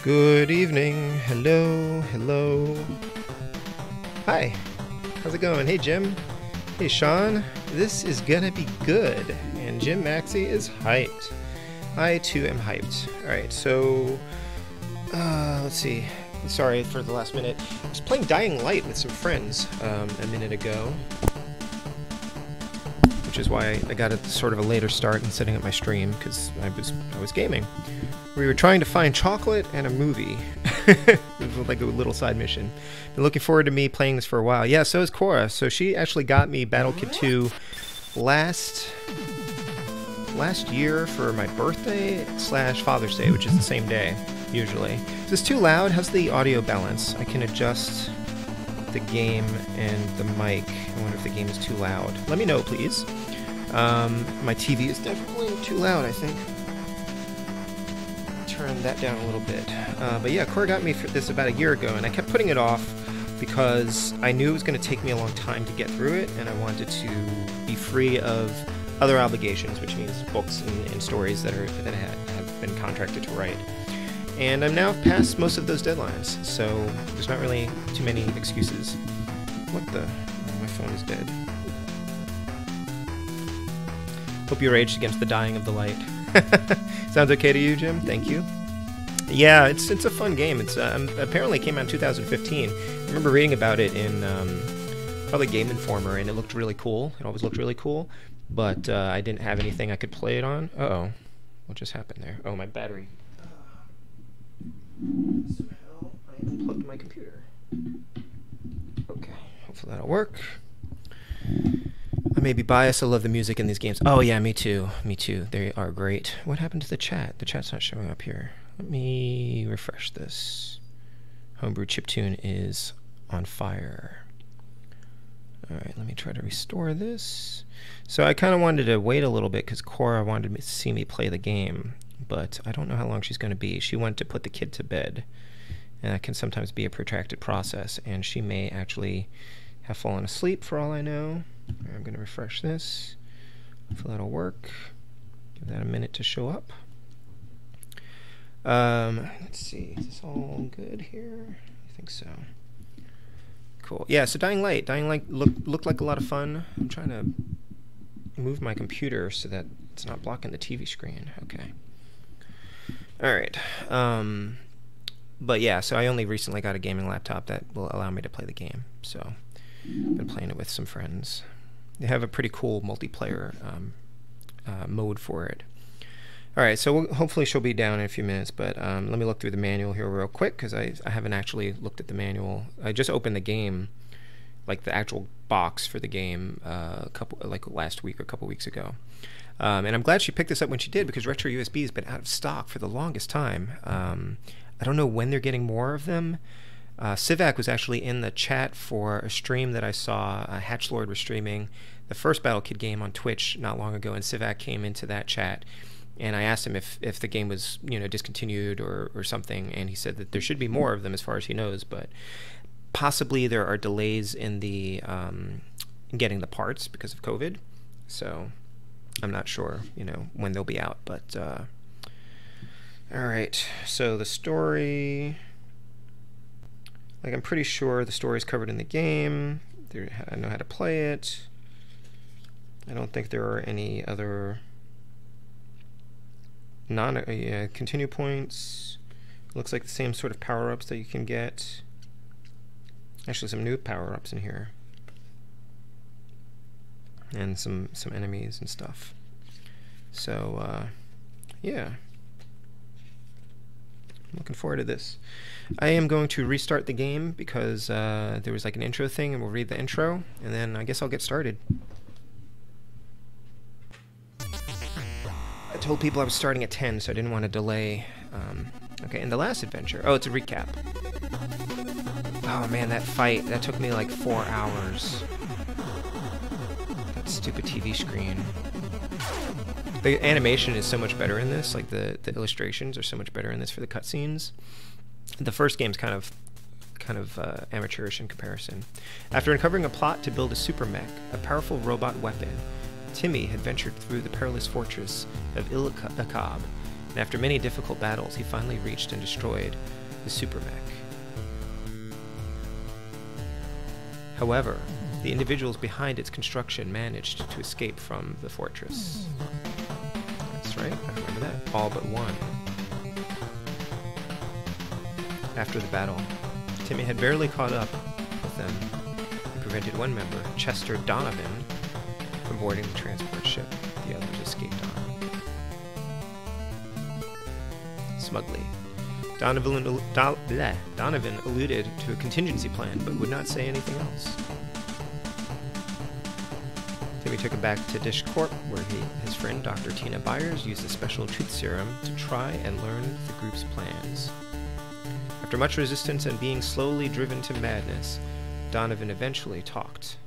Good evening. Hello, hello. Hi. How's it going? Hey, Jim. Hey, Sean. This is gonna be good. And Jim Maxey is hyped. I, too, am hyped. Alright, so... let's see. Sorry for the last minute. I was playing Dying Light with some friends a minute ago. Which is why I got a sort of a later start in setting up my stream, because I was gaming. We were trying to find chocolate and a movie. It was like a little side mission. Been looking forward to me playing this for a while. Yeah, so is Cora. So she actually got me Battle Kit 2 last year for my birthday / Father's Day, which is the same day, usually. Is this too loud? How's the audio balance? I can adjust the game and the mic. I wonder if the game is too loud. Let me know, please. My TV is definitely too loud, I think. Turn that down a little bit. But yeah, Cora got me for this about a year ago, and I kept putting it off because I knew it was going to take me a long time to get through it, and I wanted to be free of other obligations, which means books and stories that have been contracted to write. And I'm now past most of those deadlines, so there's not really too many excuses. What the? Oh, my phone is dead. Hope you raged against the dying of the light. Sounds okay to you, Jim? Thank you. Yeah, it's a fun game. It's apparently came out in 2015. I remember reading about it in probably Game Informer, and it looked really cool. It always looked really cool, but I didn't have anything I could play it on. Uh-oh. What just happened there? Oh, my battery. Somehow I unplugged my computer. Okay, hopefully that'll work. I may be biased. I love the music in these games. Oh yeah, me too. Me too. They are great. What happened to the chat? The chat's not showing up here. Let me refresh this. Homebrew chiptune is on fire. Alright, let me try to restore this. So I kind of wanted to wait a little bit because Cora wanted to see me play the game, but I don't know how long she's going to be. She went to put the kid to bed, and that can sometimes be a protracted process, and she may actually have fallen asleep for all I know. I'm going to refresh this. Hopefully that'll work. Give that a minute to show up. Let's see. Is this all good here? I think so. Cool. Yeah, so Dying Light. Dying Light looked like a lot of fun. I'm trying to move my computer so that it's not blocking the TV screen. Okay. Alright. But yeah, so I only recently got a gaming laptop that will allow me to play the game. So I've been playing it with some friends. They have a pretty cool multiplayer mode for it. Alright, so hopefully she'll be down in a few minutes, but let me look through the manual here real quick, because I haven't actually looked at the manual. I just opened the game, like the actual box for the game, last week or a couple weeks ago. And I'm glad she picked this up when she did, because Retro USB has been out of stock for the longest time. I don't know when they're getting more of them. Civac was actually in the chat for a stream that I saw. Hatchlord was streaming the first Battle Kid game on Twitch not long ago, and Civac came into that chat, and I asked him if the game was discontinued or something, and he said that there should be more of them as far as he knows, but possibly there are delays in the in getting the parts because of COVID, so I'm not sure when they'll be out. But all right, so the story. Like, I'm pretty sure the story's covered in the game. I know how to play it. I don't think there are any other continue points. Looks like the same sort of power-ups that you can get. Actually, some new power-ups in here. And some enemies and stuff. So, yeah. I'm looking forward to this. I am going to restart the game because there was like an intro thing, and we'll read the intro, and then I guess I'll get started. I told people I was starting at 10, so I didn't want to delay. Okay, in the last adventure... Oh, it's a recap. Oh man, that fight, that took me like 4 hours. That stupid TV screen. The animation is so much better in this, like the illustrations are so much better in this for the cutscenes. The first game's kind of amateurish in comparison. After uncovering a plot to build a super mech, a powerful robot weapon, Timmy had ventured through the perilous fortress of Ilakab and after many difficult battles, he finally reached and destroyed the super mech. However, the individuals behind its construction managed to escape from the fortress. That's right, I remember that. All but one. After the battle, Timmy had barely caught up with them and prevented one member, Chester Donovan, from boarding the transport ship the others escaped on. Smugly, Donovan alluded to a contingency plan, but would not say anything else. Timmy took him back to Dish Corp, where his friend Dr. Tina Byers used a special truth serum to try and learn the group's plans. After much resistance and being slowly driven to madness, Donovan eventually talked.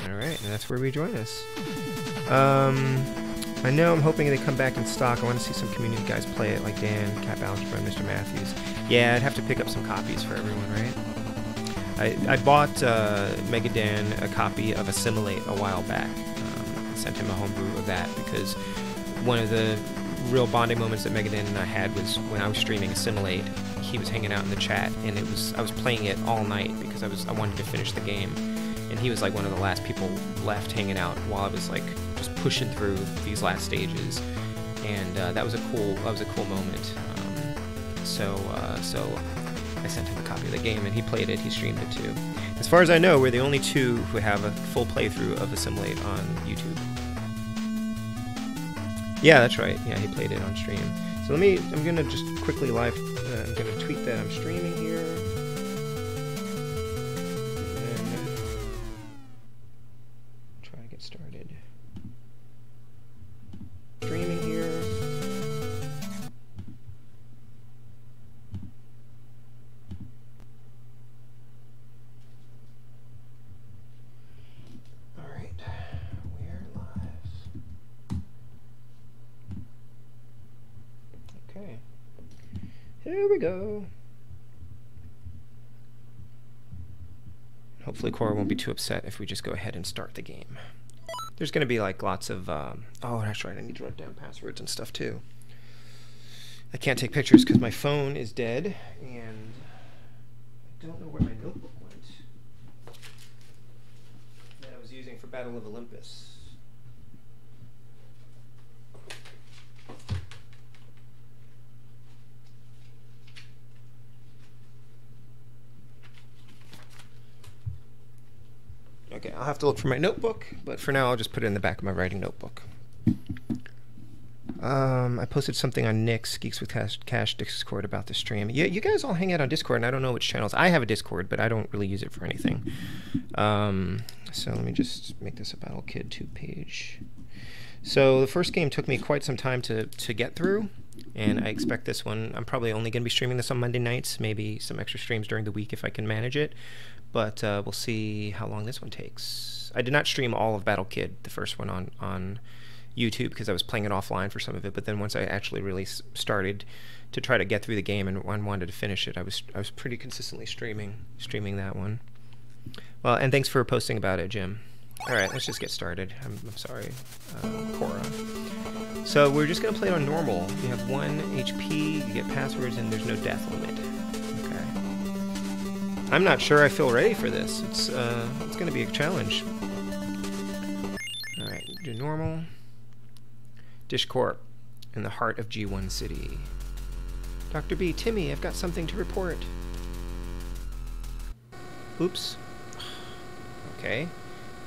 Alright, and that's where we join us. I know I'm hoping they come back in stock. I want to see some community guys play it, like Dan, Cap Algebra, and Mr. Matthews. Yeah, I'd have to pick up some copies for everyone, right? I bought Megadan a copy of Assimilate a while back. Sent him a homebrew of that because one of the real bonding moments that Megadan and I had was when I was streaming Assimilate. He was hanging out in the chat, and I was playing it all night because I wanted to finish the game, and he was like one of the last people left hanging out while I was like just pushing through these last stages, and that was a cool moment. So I sent him a copy of the game, and he played it. He streamed it too. As far as I know, we're the only two who have a full playthrough of Assimilate on YouTube. Yeah, that's right. Yeah, he played it on stream. So I'm gonna just quickly I'm gonna tweet that I'm streaming here. And then try to get started. Streaming here. Alright, we're live. Okay. Here we go. Hopefully Cora won't be too upset if we just go ahead and start the game. There's going to be like lots of, oh, that's right, I need to write down passwords and stuff too. I can't take pictures because my phone is dead, and I don't know where my notebook went that I was using for Battle of Olympus. Okay, I'll have to look for my notebook, but for now I'll just put it in the back of my writing notebook. I posted something on Nick's Geeks with Cash Discord about the stream. Yeah, you guys all hang out on Discord, and I don't know which channels. I have a Discord, but I don't really use it for anything. So let me just make this a Battle Kid 2 page. So the first game took me quite some time to get through, and I expect this one, I'm probably only going to be streaming this on Monday nights, maybe some extra streams during the week if I can manage it. But we'll see how long this one takes. I did not stream all of Battle Kid, the first one, on YouTube because I was playing it offline for some of it. But then once I actually really started to try to get through the game and wanted to finish it, I was pretty consistently streaming that one. Well, and thanks for posting about it, Jim. All right, let's just get started. I'm sorry, Cora. So we're just gonna play it on normal. You have 1 HP, you get passwords, and there's no death limit. I'm not sure I feel ready for this. It's going to be a challenge. All right, do normal. Dish Corp, in the heart of G1 City. Dr. B, Timmy, I've got something to report. Oops. Okay.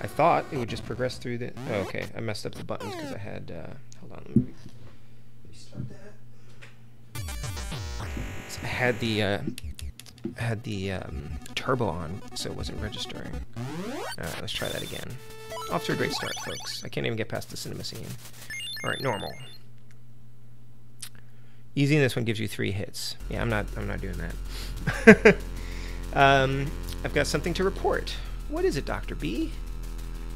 I thought it would just progress through the... Oh, okay, I messed up the buttons because I had... hold on, let me restart that. I had the turbo on, so it wasn't registering. Alright, let's try that again. Off to a great start, folks. I can't even get past the cinema scene. Alright, normal. Easy in this one gives you 3 hits. Yeah, I'm not doing that. I've got something to report. What is it, Dr. B?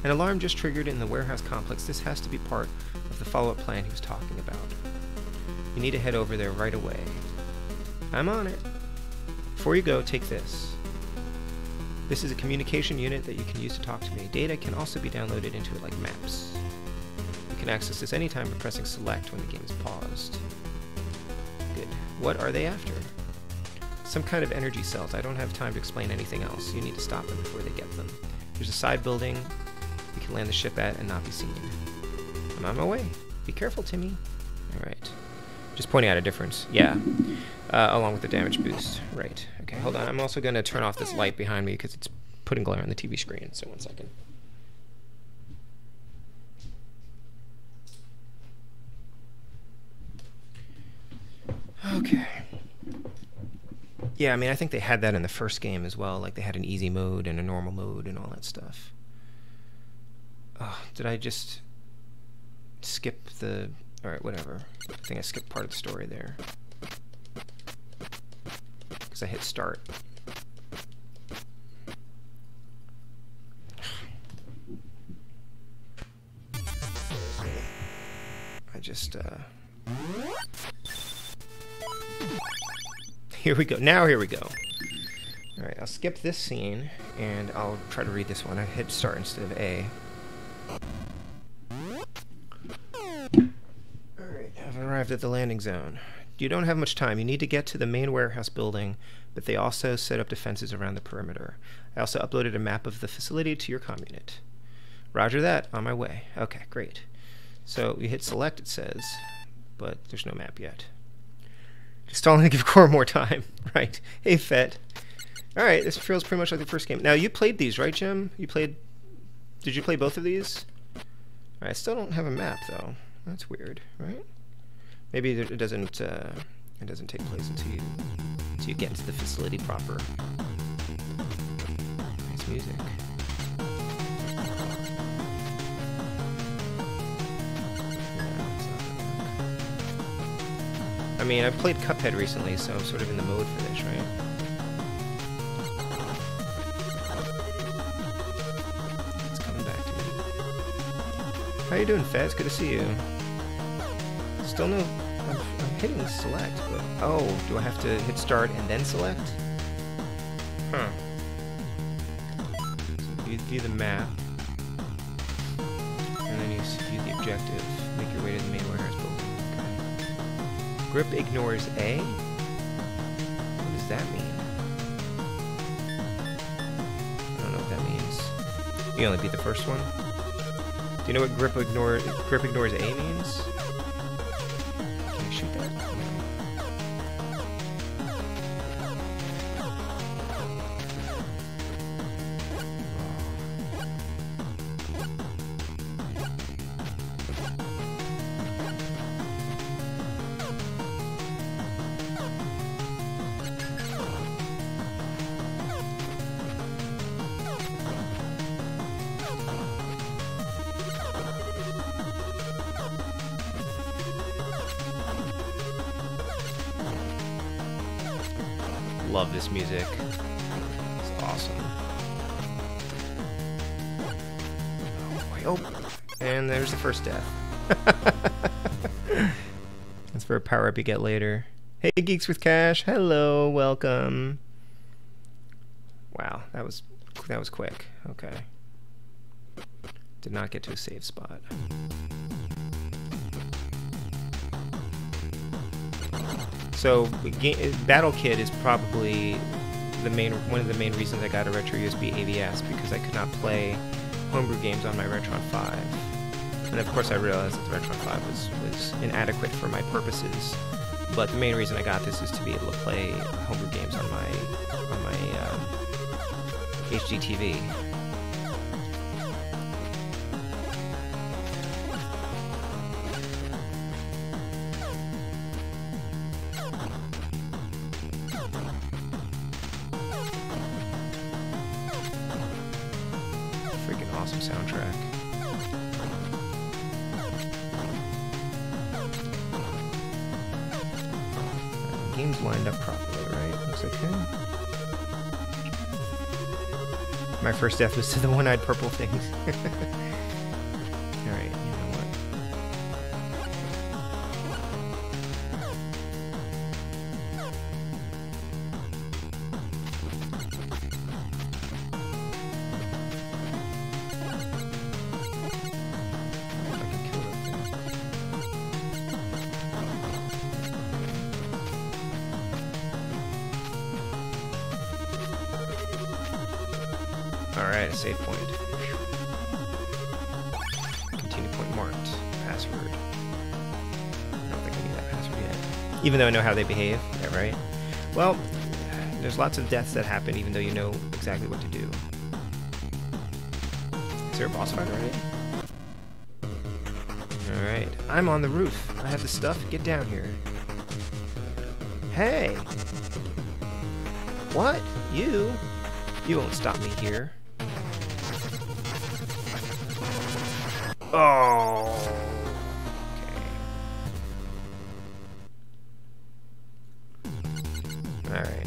An alarm just triggered in the warehouse complex. This has to be part of the follow-up plan he was talking about. You need to head over there right away. I'm on it. Before you go, take this. This is a communication unit that you can use to talk to me. Data can also be downloaded into it like maps. You can access this anytime by pressing select when the game is paused. Good. What are they after? Some kind of energy cells. I don't have time to explain anything else. You need to stop them before they get them. There's a side building you can land the ship at and not be seen. I'm on my way. Be careful, Timmy. Alright. Just pointing out a difference. Yeah. Along with the damage boost. Right. Okay, hold on. I'm also going to turn off this light behind me because it's putting glare on the TV screen. So 1 second. Okay. Yeah, I mean, I think they had that in the first game as well. Like, they had an easy mode and a normal mode and all that stuff. Oh, did I just skip the... Alright, whatever. I think I skipped part of the story there. Because I hit start. I just, Here we go. Now here we go. Alright, I'll skip this scene, and I'll try to read this one. I hit start instead of A. Alright, I've arrived at the landing zone. You don't have much time. You need to get to the main warehouse building, but they also set up defenses around the perimeter. I also uploaded a map of the facility to your comm unit. Roger that. On my way. Okay, great. So you hit select, it says, but there's no map yet. Just telling to give Core more time. Right. Hey, Fett. Alright, this feels pretty much like the first game. Now, you played these, right, Jim? You played... Did you play both of these? Alright, I still don't have a map, though. That's weird, right? Maybe it doesn't take place until you get into the facility proper. Nice music. I mean, I've played Cuphead recently, so I'm sort of in the mode for this, right? It's coming back to me. How you doing, Fez? Good to see you. Still no... I'm hitting select, but... Oh, do I have to hit start and then select? Huh. So view the map. And then you view the objective. Make your way to the main warehouse building. Grip ignores A? What does that mean? I don't know what that means. You only beat the first one? Do you know what grip ignores A means? Can you shoot that? Love this music. It's awesome. Oh boy. Oh, and there's the first death. That's for a power-up you get later. Hey, Geeks with Cash. Hello, welcome. Wow, that was quick. Okay. Did not get to a save spot. So, Battle Kid is probably one of the main reasons I got a Retro USB AVS, because I could not play homebrew games on my Retron 5. And of course I realized that the Retron 5 was inadequate for my purposes. But the main reason I got this is to be able to play homebrew games on my HDTV. Awesome soundtrack. The game's lined up properly, right? Looks okay. My first death was to the one-eyed purple things. Alright, you know what? Alright, a save point. Continue point marked. Password. I don't think I need that password yet. Even though I know how they behave. Yeah, right? Well, there's lots of deaths that happen even though you know exactly what to do. Is there a boss fight already? Alright. I'm on the roof. I have the stuff. Get down here. Hey! What? You? You won't stop me here. Oh! Okay. Alright.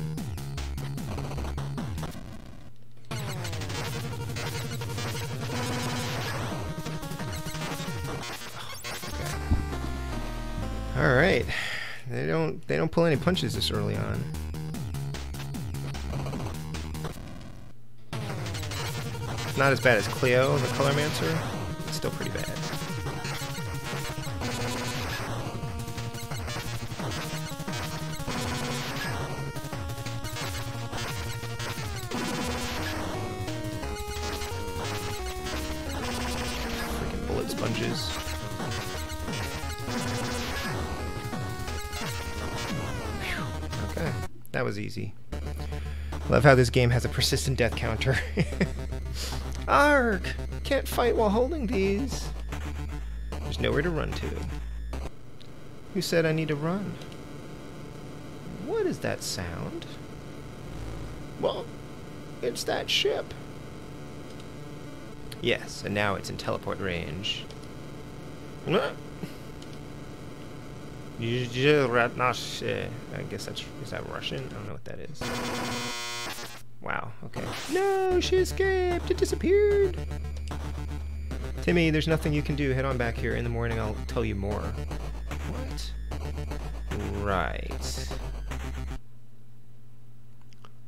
Alright. They don't pull any punches this early on. Not as bad as Cleo, the Colormancer. It's still pretty bad. Freaking bullet sponges. Whew. Okay, that was easy. Love how this game has a persistent death counter. Arg! Can't fight while holding these. There's nowhere to run to. Who said I need to run? What is that sound? Well, it's that ship. Yes, and now it's in teleport range. I guess that's... is that Russian? I don't know what that is. Wow, okay. No, she escaped! It disappeared! Timmy, there's nothing you can do. Head on back here. In the morning, I'll tell you more. What? Right.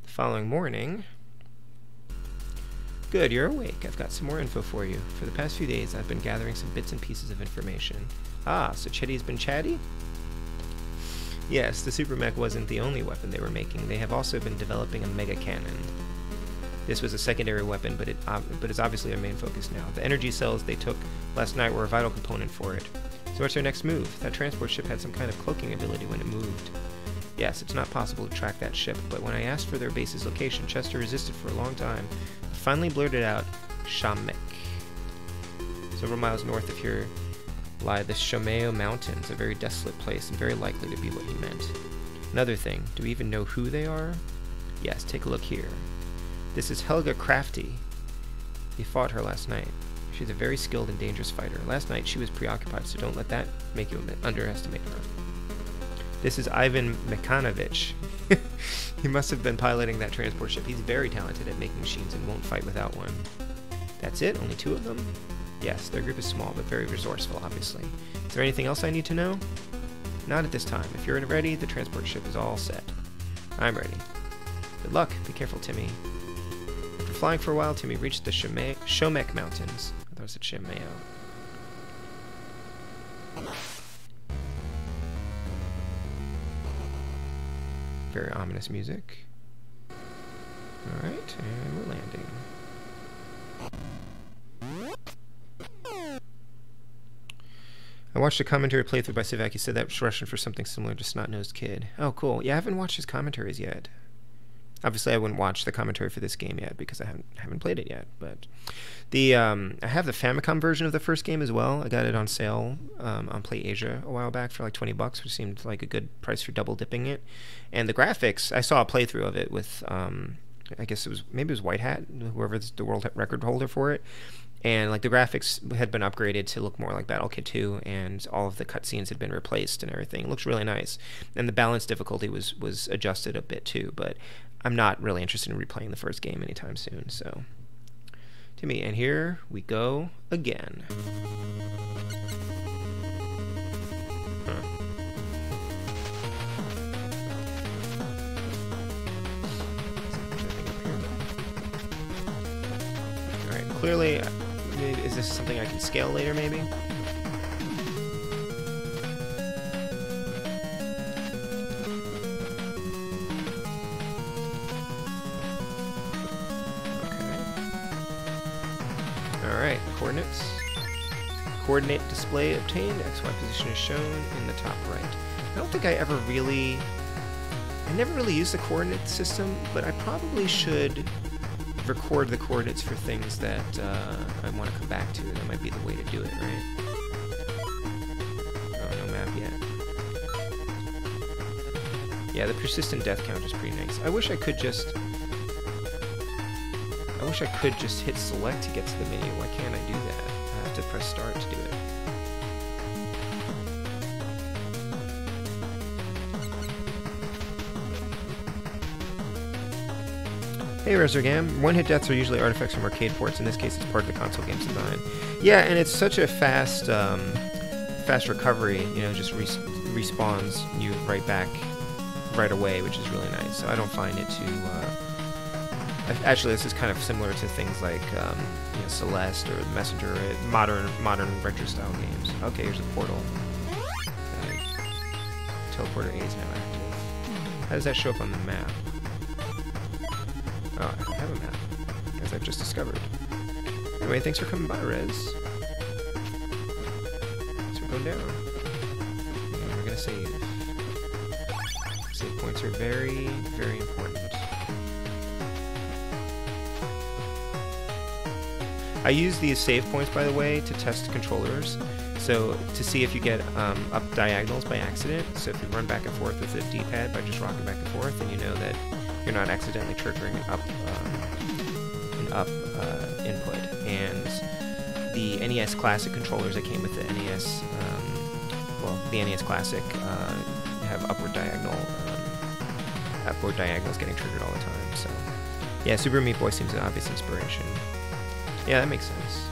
The following morning... Good, you're awake. I've got some more info for you. For the past few days, I've been gathering some bits and pieces of information. Ah, so Chetty's been chatty? Yes, the Super Mech wasn't the only weapon they were making. They have also been developing a mega cannon. This was a secondary weapon, but it's obviously our main focus now. The energy cells they took last night were a vital component for it. So what's their next move? That transport ship had some kind of cloaking ability when it moved. Yes, it's not possible to track that ship, but when I asked for their base's location, Chester resisted for a long time. Finally blurted out, Shamek. Several miles north of here lie the Shomeo Mountains, a very desolate place and very likely to be what he meant. Another thing, do we even know who they are? Yes, take a look here. This is Helga Crafty. He fought her last night. She's a very skilled and dangerous fighter. Last night she was preoccupied, so don't let that make you underestimate her. This is Ivan Mekanovich. He must have been piloting that transport ship. He's very talented at making machines and won't fight without one. That's it? Only 2 of them? Yes, their group is small, but very resourceful, obviously. Is there anything else I need to know? Not at this time. If you're ready, the transport ship is all set. I'm ready. Good luck. Be careful, Timmy. After flying for a while, Timmy reached the Shomek Mountains. I thought it said Shemeo. Very ominous music. Alright, and we're landing. I watched a commentary playthrough by Sivak. He said that was Russian for something similar to Snot-Nosed Kid. Oh, cool. Yeah, I haven't watched his commentaries yet. Obviously, I wouldn't watch the commentary for this game yet because I haven't played it yet. But the I have the Famicom version of the first game as well. I got it on sale on Play Asia a while back for like $20, which seemed like a good price for double dipping it. And the graphics, I saw a playthrough of it with I guess it was White Hat, whoever's the world record holder for it. And like the graphics had been upgraded to look more like Battle Kit 2, and all of the cutscenes had been replaced and everything. It looks really nice. And the balance difficulty was adjusted a bit too, but I'm not really interested in replaying the first game anytime soon. So, Timmy, and here we go again. Alright, clearly, is this something I can scale later, maybe? coordinates. Coordinate display obtained. XY position is shown in the top right. I don't think I never really used the coordinate system, but I probably should record the coordinates for things that I want to come back to. That might be the way to do it, right? Oh, no map yet. Yeah, the persistent death count is pretty nice. I wish I could just hit select to get to the menu. Why can't I do that? I have to press start to do it. Hey Resurgam, one-hit deaths are usually artifacts from arcade ports. In this case, it's part of the console game's design. Yeah, and it's such a fast recovery. You know, just respawns you right back right away, which is really nice. So I don't find it too. Actually, this is kind of similar to things like you know, Celeste or Messenger, modern retro style games. Okay, here's a portal. Teleporter A is now active. How does that show up on the map? Oh, I don't have a map, as I've just discovered. Anyway, thanks for coming by, Rez. So we're going down. And we're gonna save. Save points are very, very important. I use these save points, by the way, to test controllers. So, to see if you get up diagonals by accident. So if you run back and forth with the D-pad by just rocking back and forth, then you know that you're not accidentally triggering an up input. And the NES Classic controllers that came with the NES, the NES Classic have upward diagonals getting triggered all the time. So, yeah, Super Meat Boy seems an obvious inspiration. Yeah, that makes sense.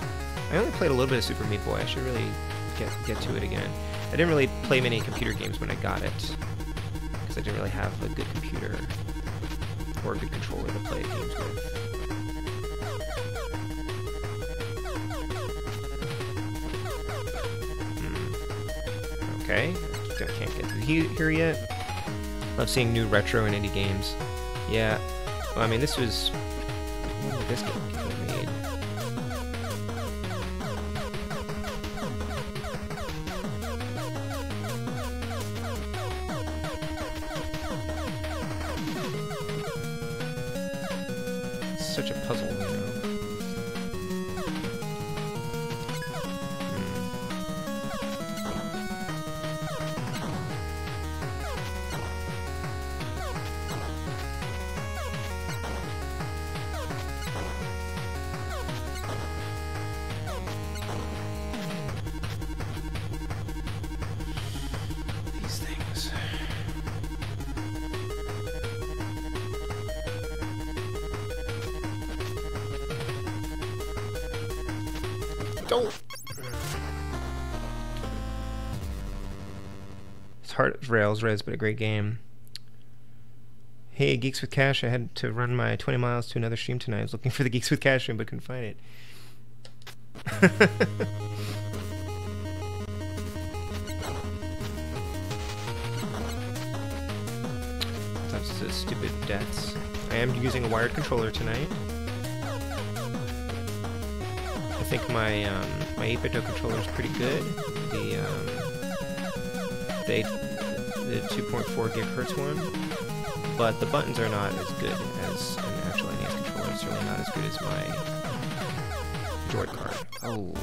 I only played a little bit of Super Meat Boy. I should really get to it again. I didn't really play many computer games when I got it, because I didn't really have a good computer or a good controller to play games with. Okay, I can't get to here yet. Love seeing new retro and indie games. Yeah, well, I mean, this was... When did this get made? Such a puzzle, you know. These things. Don't. It's hard as rails, Rez, but a great game. Hey, Geeks with Cash, I had to run my 20 miles to another stream tonight. I was looking for the Geeks with Cash stream, but couldn't find it. That's the stupid deaths. I am using a wired controller tonight. I think my 8-bit controller is pretty good. The 2.4 gigahertz one, but the buttons are not as good as an actual NES controller. It's certainly not as good as my Droid card. Oh,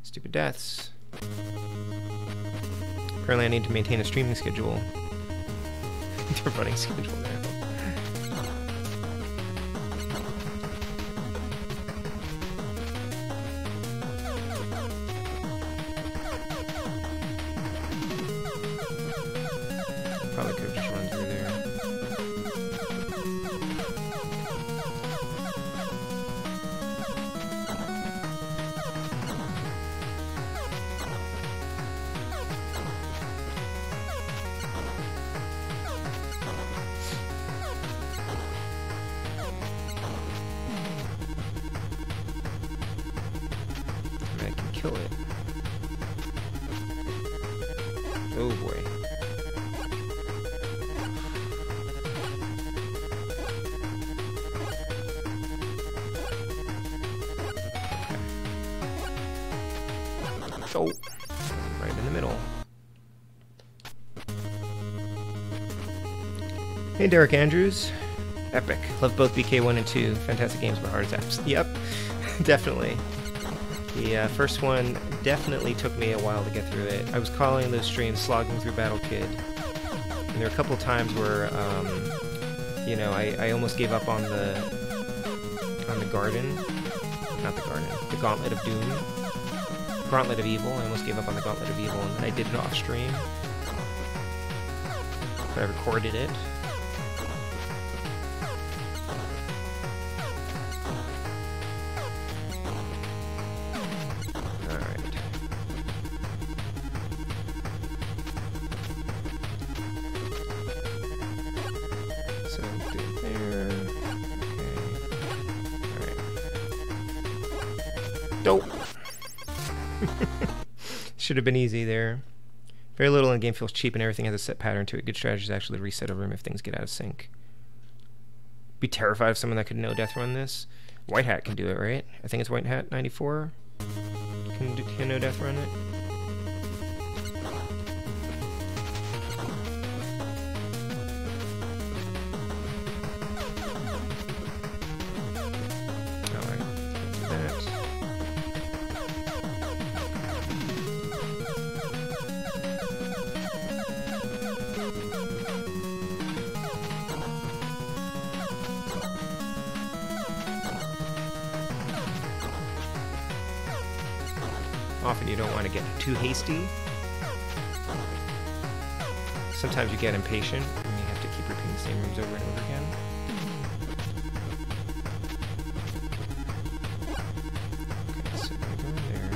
stupid deaths. Apparently, I need to maintain a streaming schedule. A running schedule there. Probably could have just run through there. I can kill it. Oh boy. Oh, right in the middle. Hey, Derek Andrews. Epic. Love both BK1 and 2. Fantastic games, but hard as apps. Yep, definitely. The first one definitely took me a while to get through it. I was calling those streams slogging through Battle Kid. And there were a couple of times where, you know, I almost gave up on the garden. Not the garden. The Gauntlet of Doom. Gauntlet of Evil. I almost gave up on the Gauntlet of Evil, and then I did it off stream. But I recorded it. Dope. Should have been easy there. Very little in the game feels cheap and everything has a set pattern to it. Good strategy is actually to reset a room if things get out of sync. Be terrified of someone that could no death run this. White Hat can do it, right? I think it's White Hat 94. Can no death run it. Often you don't want to get too hasty. Sometimes you get impatient and you have to keep repeating the same rooms over and over again. Okay, so we go there.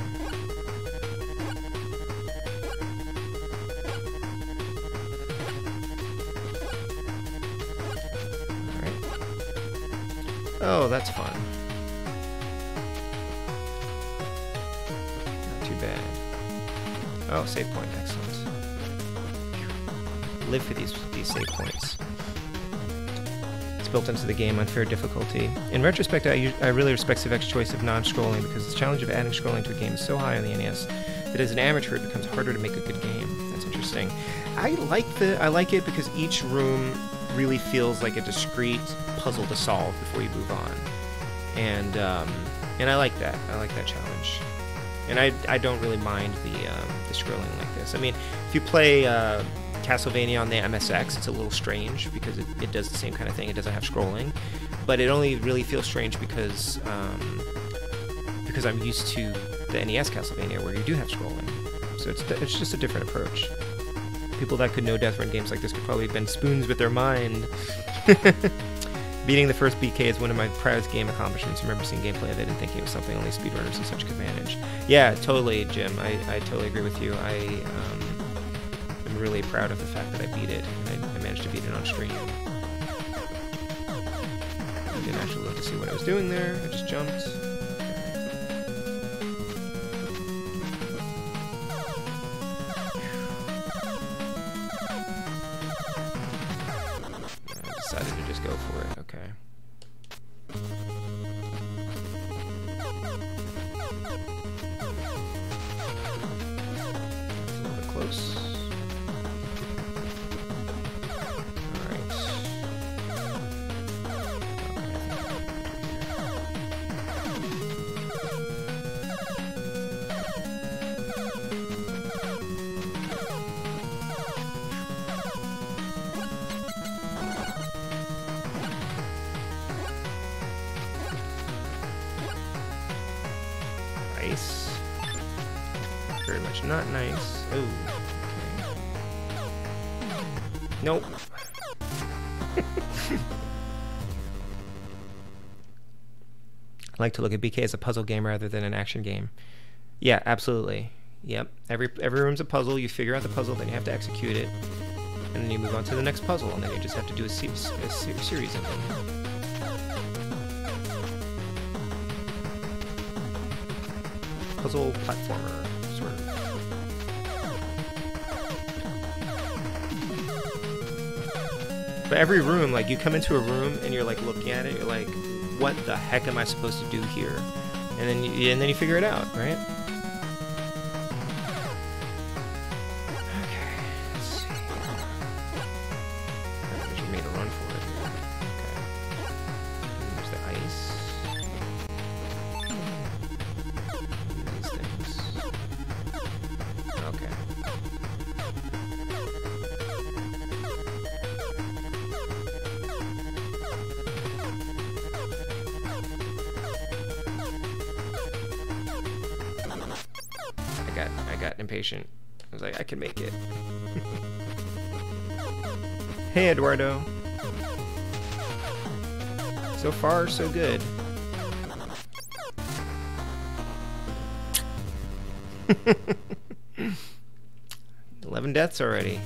Alright. Oh, that's fun. Oh, save point, excellent. Live for these save points. It's built into the game, unfair difficulty. In retrospect, I really respect Civec's choice of non-scrolling because the challenge of adding scrolling to a game is so high on the NES that as an amateur it becomes harder to make a good game. That's interesting. I like it because each room really feels like a discrete puzzle to solve before you move on, and I like that. I like that challenge. And I don't really mind the scrolling like this. I mean, if you play Castlevania on the MSX, it's a little strange because it does the same kind of thing. It doesn't have scrolling, but it only really feels strange because I'm used to the NES Castlevania where you do have scrolling. So it's just a different approach. People that could no death run games like this could probably bend spoons with their mind. Beating the first BK is one of my proudest game accomplishments. I remember seeing gameplay of it and thinking it was something only speedrunners and such could manage. Yeah, totally, Jim. I totally agree with you. I'm really proud of the fact that I beat it, and I managed to beat it on stream. I didn't actually look to see what I was doing there. I just jumped. Decided to just go for it. Okay. A little bit close. All right. Nice. Very much not nice. Oh. Okay. Nope. I like to look at BK as a puzzle game rather than an action game. Yeah, absolutely. Yep. Every room's a puzzle. You figure out the puzzle, then you have to execute it, and then you move on to the next puzzle, and then you just have to do a series of them. Puzzle platformer, sort of. But every room, like, you come into a room and you're like looking at it, you're like, what the heck am I supposed to do here? And then you figure it out, right? I got impatient. I was like, I can make it. Hey, Eduardo. So far, so good. 11 deaths already.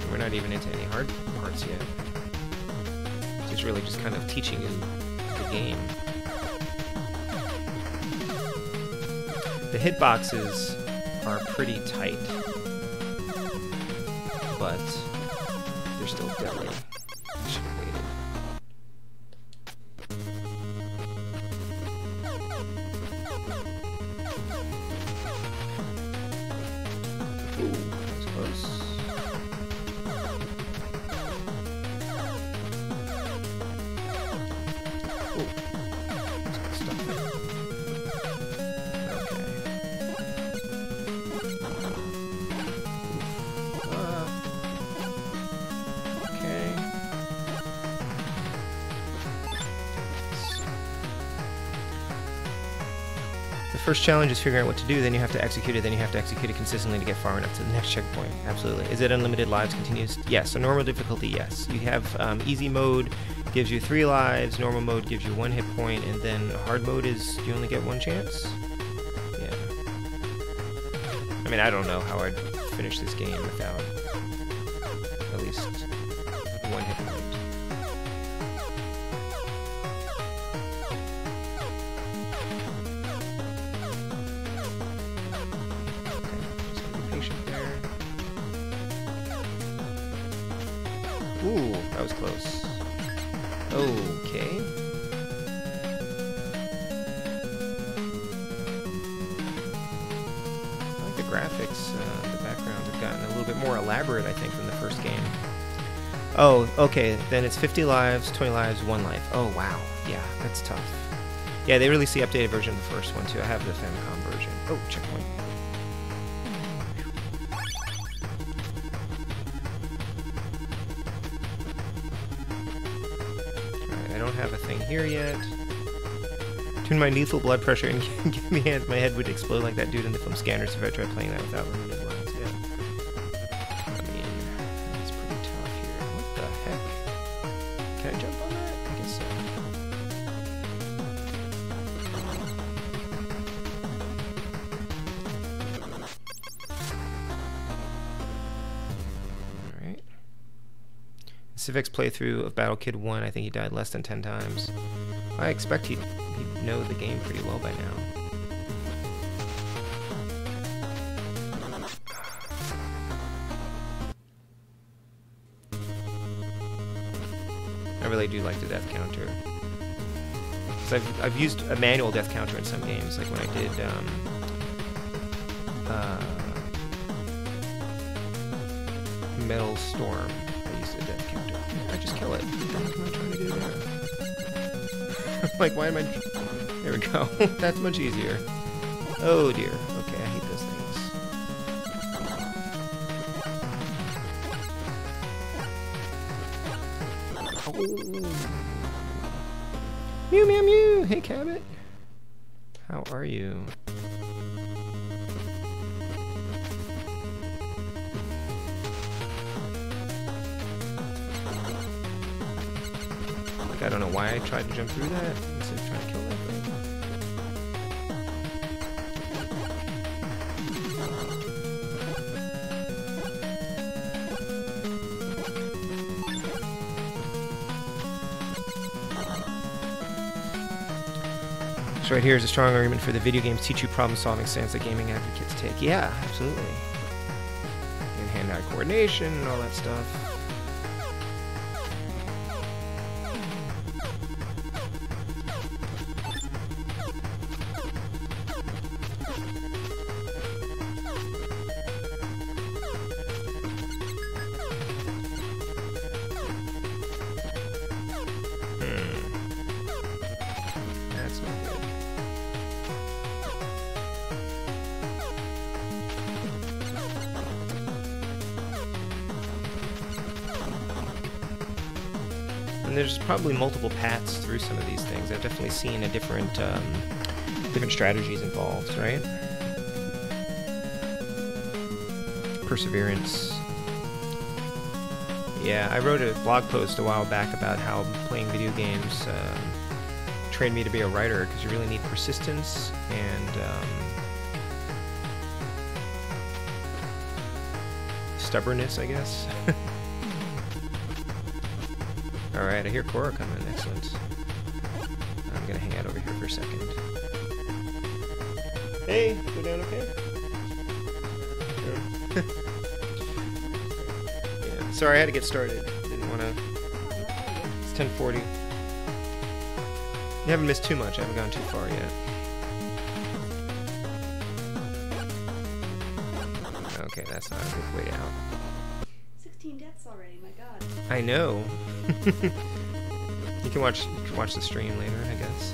We're not even into any hard parts yet. It's really just kind of teaching you the game. The hitboxes are pretty tight, but they're still deadly. I should have waited. Ooh, that was close. First challenge is figuring out what to do, then you have to execute it, then you have to execute it consistently to get far enough to the next checkpoint. Absolutely. Is it unlimited lives continues? Yes. So normal difficulty, yes. You have easy mode gives you 3 lives, normal mode gives you 1 hit point, and then hard mode is you only get 1 chance? Yeah. I mean, I don't know how I'd finish this game without at least 1 hit point. Ooh, that was close. Okay. I like the graphics. The backgrounds have gotten a little bit more elaborate, I think, than the first game. Oh, okay. Then it's 50 lives, 20 lives, 1 life. Oh, wow. Yeah, that's tough. Yeah, they released the updated version of the first one, too. I have the Famicom version. Oh, checkpoint. Have a thing here yet. Tune my lethal blood pressure and give me hands. My head would explode like that dude in the film Scanners if I tried playing that without limited lines. Yeah. I mean, it's pretty tough here. What the heck? Can I jump on that? I guess so. Alright. Civic's playthrough of Battle Kid 1, I think he died less than 10 times. I expect he'd know the game pretty well by now. I really do like the death counter. Because I've used a manual death counter in some games, like when I did Metal Storm. I used a death counter. I just kill it. What am I trying to do there? Like, why am I... There we go. That's much easier. Oh dear. Okay, I hate those things. Oh. Mew mew mew! Hey, Cabot. How are you? I don't know why I tried to jump through that instead of trying to kill that thing. So right here is a strong argument for the video games teach you problem-solving stance that gaming advocates take. Yeah, absolutely. And hand-eye coordination and all that stuff. there's probably multiple paths through some of these things. I've definitely seen a different strategies involved, right? Perseverance. Yeah, I wrote a blog post a while back about how playing video games trained me to be a writer, because you really need persistence and stubbornness, I guess. Alright, I hear Cora coming. Excellent. I'm gonna hang out over here for a second. Hey, go down okay? Yeah. Yeah. Sorry, I had to get started. Didn't want to... It's 10:40. You haven't missed too much. I haven't gone too far yet. Okay, that's not a good way out. 16 deaths already, my god. I know. You can watch the stream later, I guess.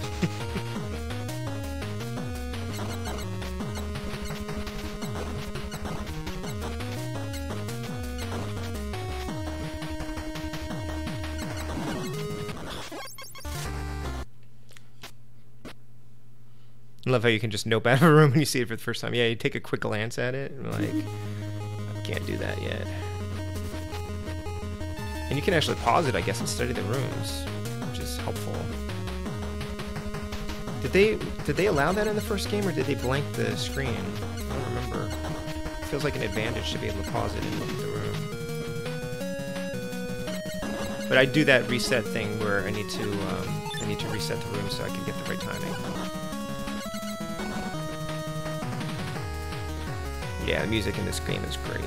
I love how you can just nope out of a room when you see it for the first time. Yeah, you take a quick glance at it, and like, I can't do that yet. And you can actually pause it, I guess, and study the rooms, which is helpful. Did they allow that in the first game, or did they blank the screen? I don't remember. It feels like an advantage to be able to pause it and look at the room. But I do that reset thing where I need to reset the room so I can get the right timing. Yeah, the music in this game is great.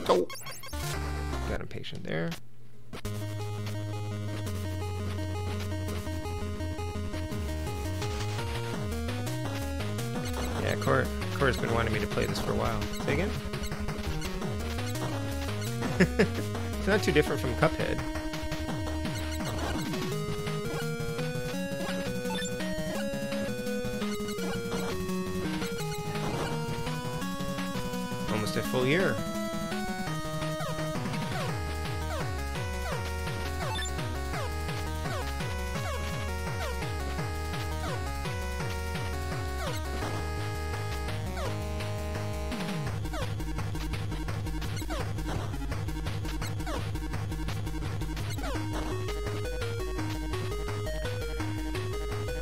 Oh! Got impatient there. Yeah, Cora's been wanting me to play this for a while. Say again? It's not too different from Cuphead. Almost a full year.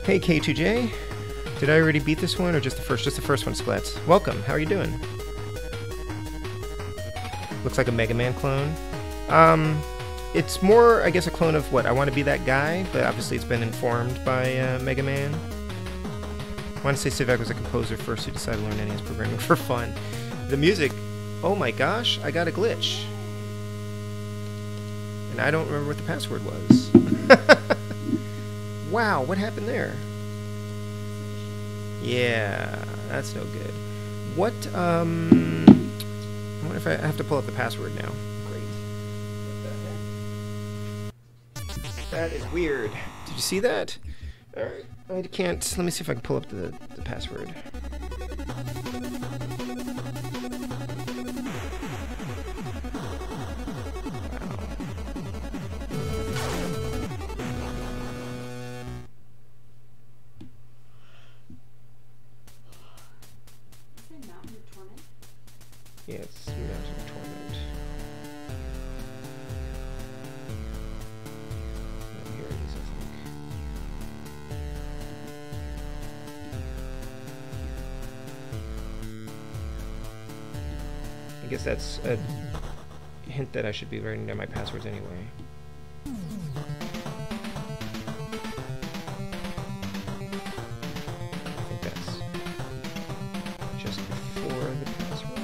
Hey K2J, did I already beat this one or just the first? Just the first one, Splats. Welcome, how are you doing? Looks like a Mega Man clone. It's more, I guess, a clone of what? I want to be that guy, but obviously it's been informed by Mega Man. I want to say Sivak was a composer first who decided to learn NES programming for fun. The music, oh my gosh, I got a glitch. And I don't remember what the password was. Wow, what happened there? Yeah, that's no good. What, I wonder if I have to pull up the password now. Great. That is weird. Did you see that? Alright, I can't, let me see if I can pull up the password. Yeah, it's Mountain of Torment. Oh, here it is, I think. I guess that's a hint that I should be writing down my passwords anyway. I think that's just before the password.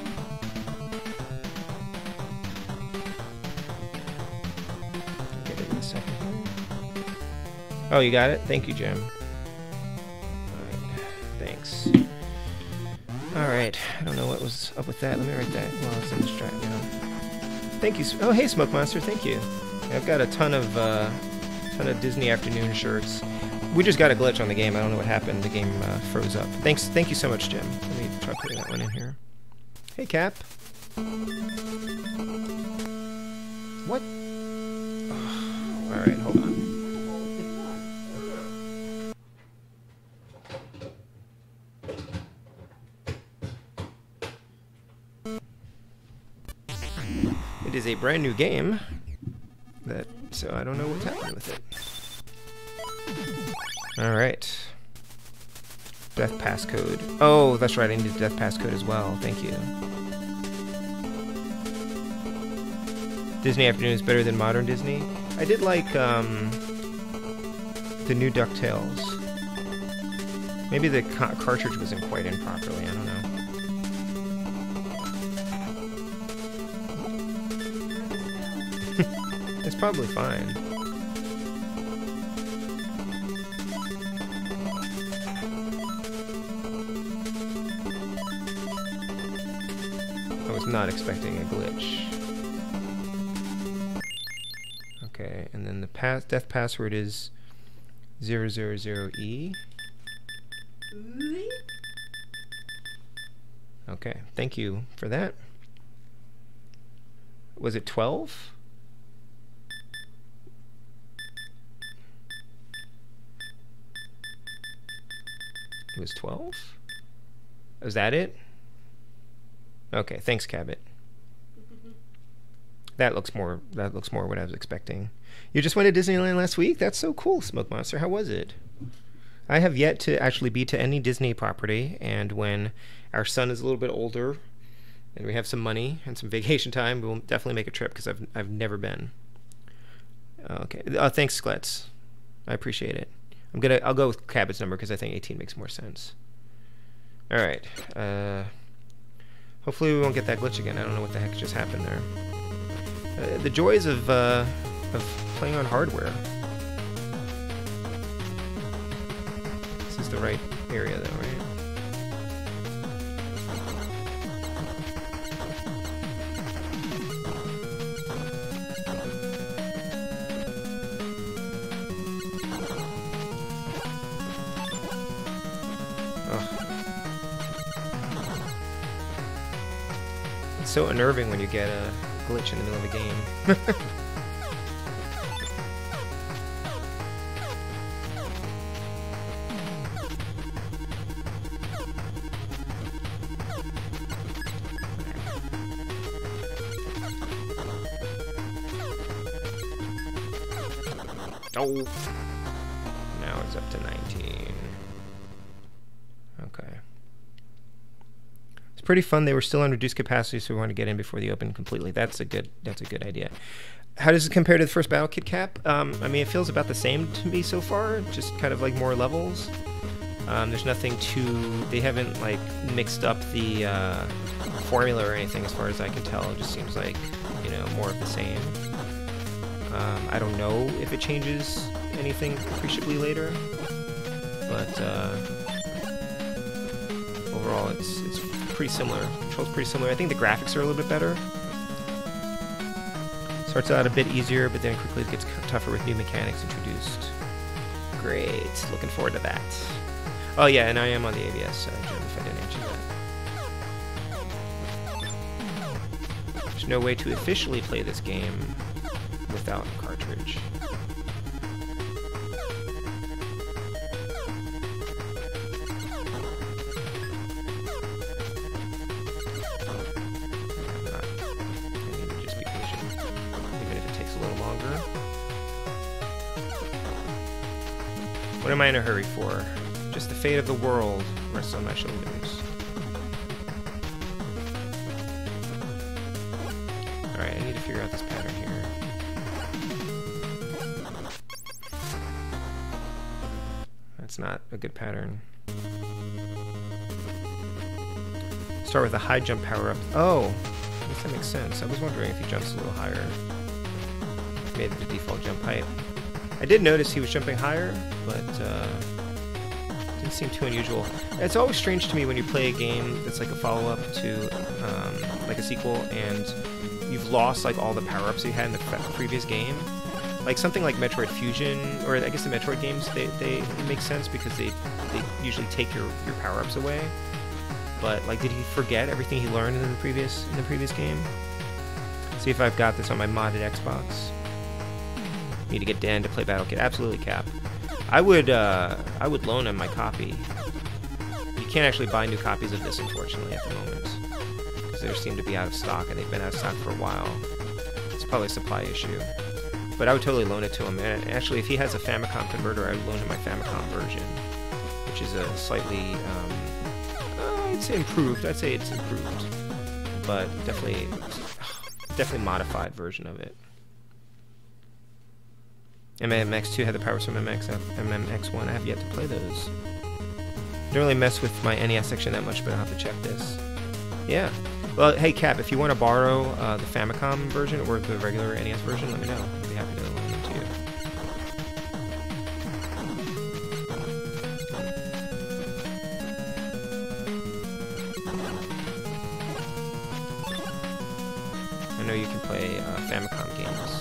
Oh, you got it? Thank you, Jim. Alright, thanks. Alright, I don't know what was up with that. Let me write that while I was in this track now. Thank you. Oh, hey, Smoke Monster. Thank you. I've got a ton of Disney afternoon shirts. We just got a glitch on the game. I don't know what happened. The game froze up. Thank you so much, Jim. Let me try putting that one in here. Hey, Cap. What? Oh, all right, hold on. It is a brand new game, so I don't know what's happening with it. All right. Death passcode. Oh, that's right. I need a death passcode as well. Thank you. Disney Afternoon is better than modern Disney. I did like the new DuckTales. Maybe the cartridge wasn't quite in properly. I don't know. It's probably fine. I was not expecting a glitch. Okay, and then the death password is 000E. Okay, thank you for that. Was it 12? It was 12? Was that it? Okay, thanks, Cabot. That looks more what I was expecting. You just went to Disneyland last week? That's so cool, Smoke Monster. How was it? I have yet to actually be to any Disney property, and when our son is a little bit older and we have some money and some vacation time, we'll definitely make a trip because I've never been. Okay. Thanks, Sklets. I appreciate it. I'll go with Cabot's number because I think 18 makes more sense. All right. Hopefully we won't get that glitch again. I don't know what the heck just happened there. The joys of playing on hardware. This is the right area, though, right? It's so unnerving when you get a glitch in the middle of the game. Oh! Now it's up to 19. Okay. It's pretty fun. They were still on reduced capacity, so we want to get in before they open completely. That's a good idea. How does it compare to the first Battle Kit Cap? I mean, it feels about the same to me so far. Just kind of like more levels. There's nothing too. They haven't like mixed up the formula or anything, as far as I can tell. It just seems like, you know, more of the same. I don't know if it changes anything appreciably later, but overall it's pretty similar. Controls pretty similar. I think the graphics are a little bit better. Starts out a bit easier, but then quickly it gets tougher with new mechanics introduced. Great, looking forward to that. Oh yeah, and I am on the ABS, Jim, if I didn't answer that. There's no way to officially play this game without a cartridge. I need to just be patient, even if it takes a little longer. What am I in a hurry for? Just the fate of the world rests on my shoulders. Alright, I need to figure out this pattern here. That's not a good pattern. Start with a high jump power up. Oh, I guess that makes sense. I was wondering if he jumps a little higher. Made it the default jump height. I did notice he was jumping higher, but Didn't seem too unusual. It's always strange to me when you play a game that's like a follow-up to like a sequel, and you've lost like all the power-ups you had in the previous game. Like something like Metroid Fusion, or I guess the Metroid games, it makes sense because they usually take your power-ups away. But like, did he forget everything he learned in the previous game? See if I've got this on my modded Xbox. Need to get Dan to play Battlekid. Absolutely, Cap. I would loan him my copy. You can't actually buy new copies of this, unfortunately, at the moment, because they seem to be out of stock, and they've been out of stock for a while. It's probably a supply issue. But I would totally loan it to him. And actually, if he has a Famicom converter, I would loan him my Famicom version, which is a slightly, I'd say improved. I'd say it's improved, but definitely modified version of it. MMX2 had the powers from MMX1. I have yet to play those. Don't really mess with my NES section that much, but I'll have to check this. Yeah. Well, hey Cap, if you want to borrow the Famicom version or the regular NES version, let me know. I'd be happy to loan them to you. I know you can play Famicom games.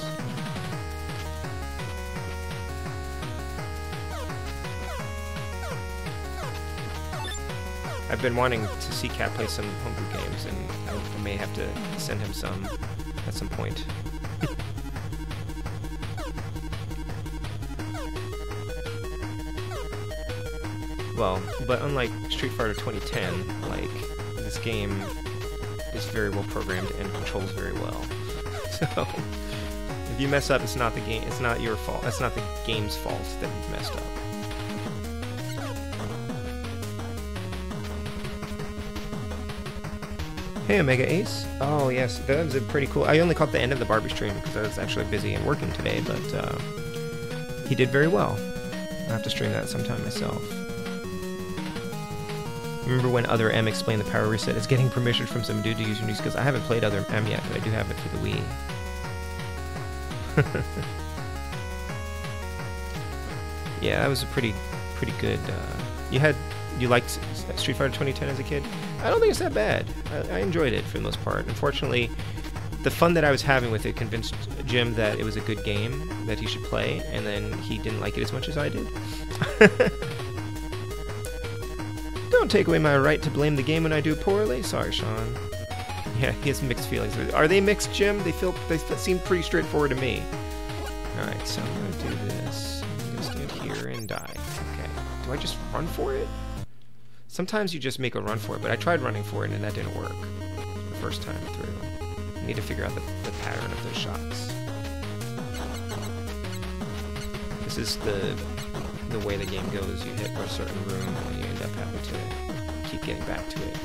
I've been wanting to see Cat play some homebrew games, and I may have to send him some at some point. Well, but unlike Street Fighter 2010, like, this game is very well programmed and controls very well. So, if you mess up, it's not the game. It's not your fault. That's not the game's fault that you've messed up. Hey, Omega Ace. Oh, yes, that was a pretty cool... I only caught the end of the Barbie stream because I was actually busy and working today, but he did very well. I'll have to stream that sometime myself. Remember when Other M explained the power reset is getting permission from some dude to use your new skills? I haven't played Other M yet, but I do have it for the Wii. Yeah, that was a pretty good... You liked Street Fighter 2010 as a kid? I don't think it's that bad. I enjoyed it for the most part. Unfortunately, the fun that I was having with it convinced Jim that it was a good game, that he should play, and then he didn't like it as much as I did. Don't take away my right to blame the game when I do poorly. Sorry, Sean. Yeah, he has mixed feelings. Are they mixed, Jim? They seem pretty straightforward to me. Alright, so I'm gonna do this. I'm gonna stand here and die. Okay. Do I just run for it? Sometimes you just make a run for it, but I tried running for it and that didn't work the first time through. I need to figure out the pattern of those shots. This is the way the game goes. You hit a certain room and you end up having to keep getting back to it.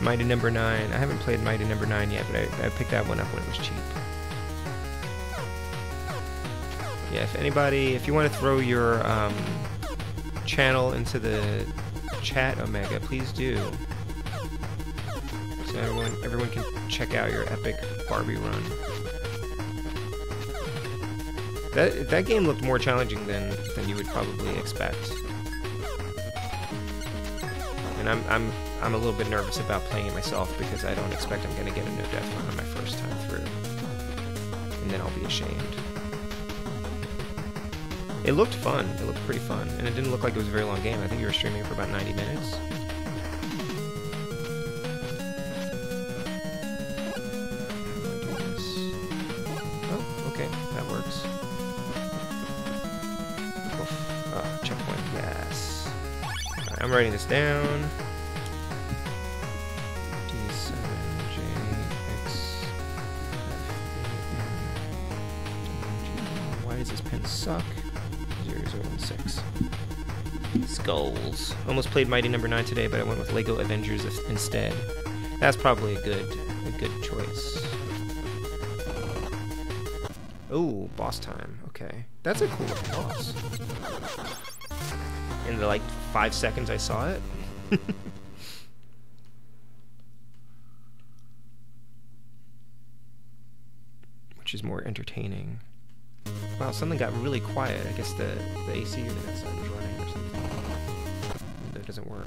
Mighty Number 9. I haven't played Mighty Number 9 yet, but I picked that one up when it was cheap. Yeah, if you want to throw your channel into the chat, Omega, please do. So everyone can check out your epic Barbie run. That game looked more challenging than you would probably expect. And I'm a little bit nervous about playing it myself because I don't expect I'm gonna get a no death run on my first time through. And then I'll be ashamed. It looked fun. It looked pretty fun. And it didn't look like it was a very long game. I think you were streaming for about 90 minutes. Oh, okay. That works. Oof. Oh, checkpoint. Yes. Alright, I'm writing this down. Why does this pen suck? 0016. Skulls. Almost played Mighty Number 9 today, but I went with Lego Avengers instead. That's probably a good choice. Oh, boss time. Okay. That's a cool boss. In the, like, 5 seconds I saw it, Which is more entertaining. Wow, something got really quiet. I guess the AC unit outside was running or something. That doesn't work.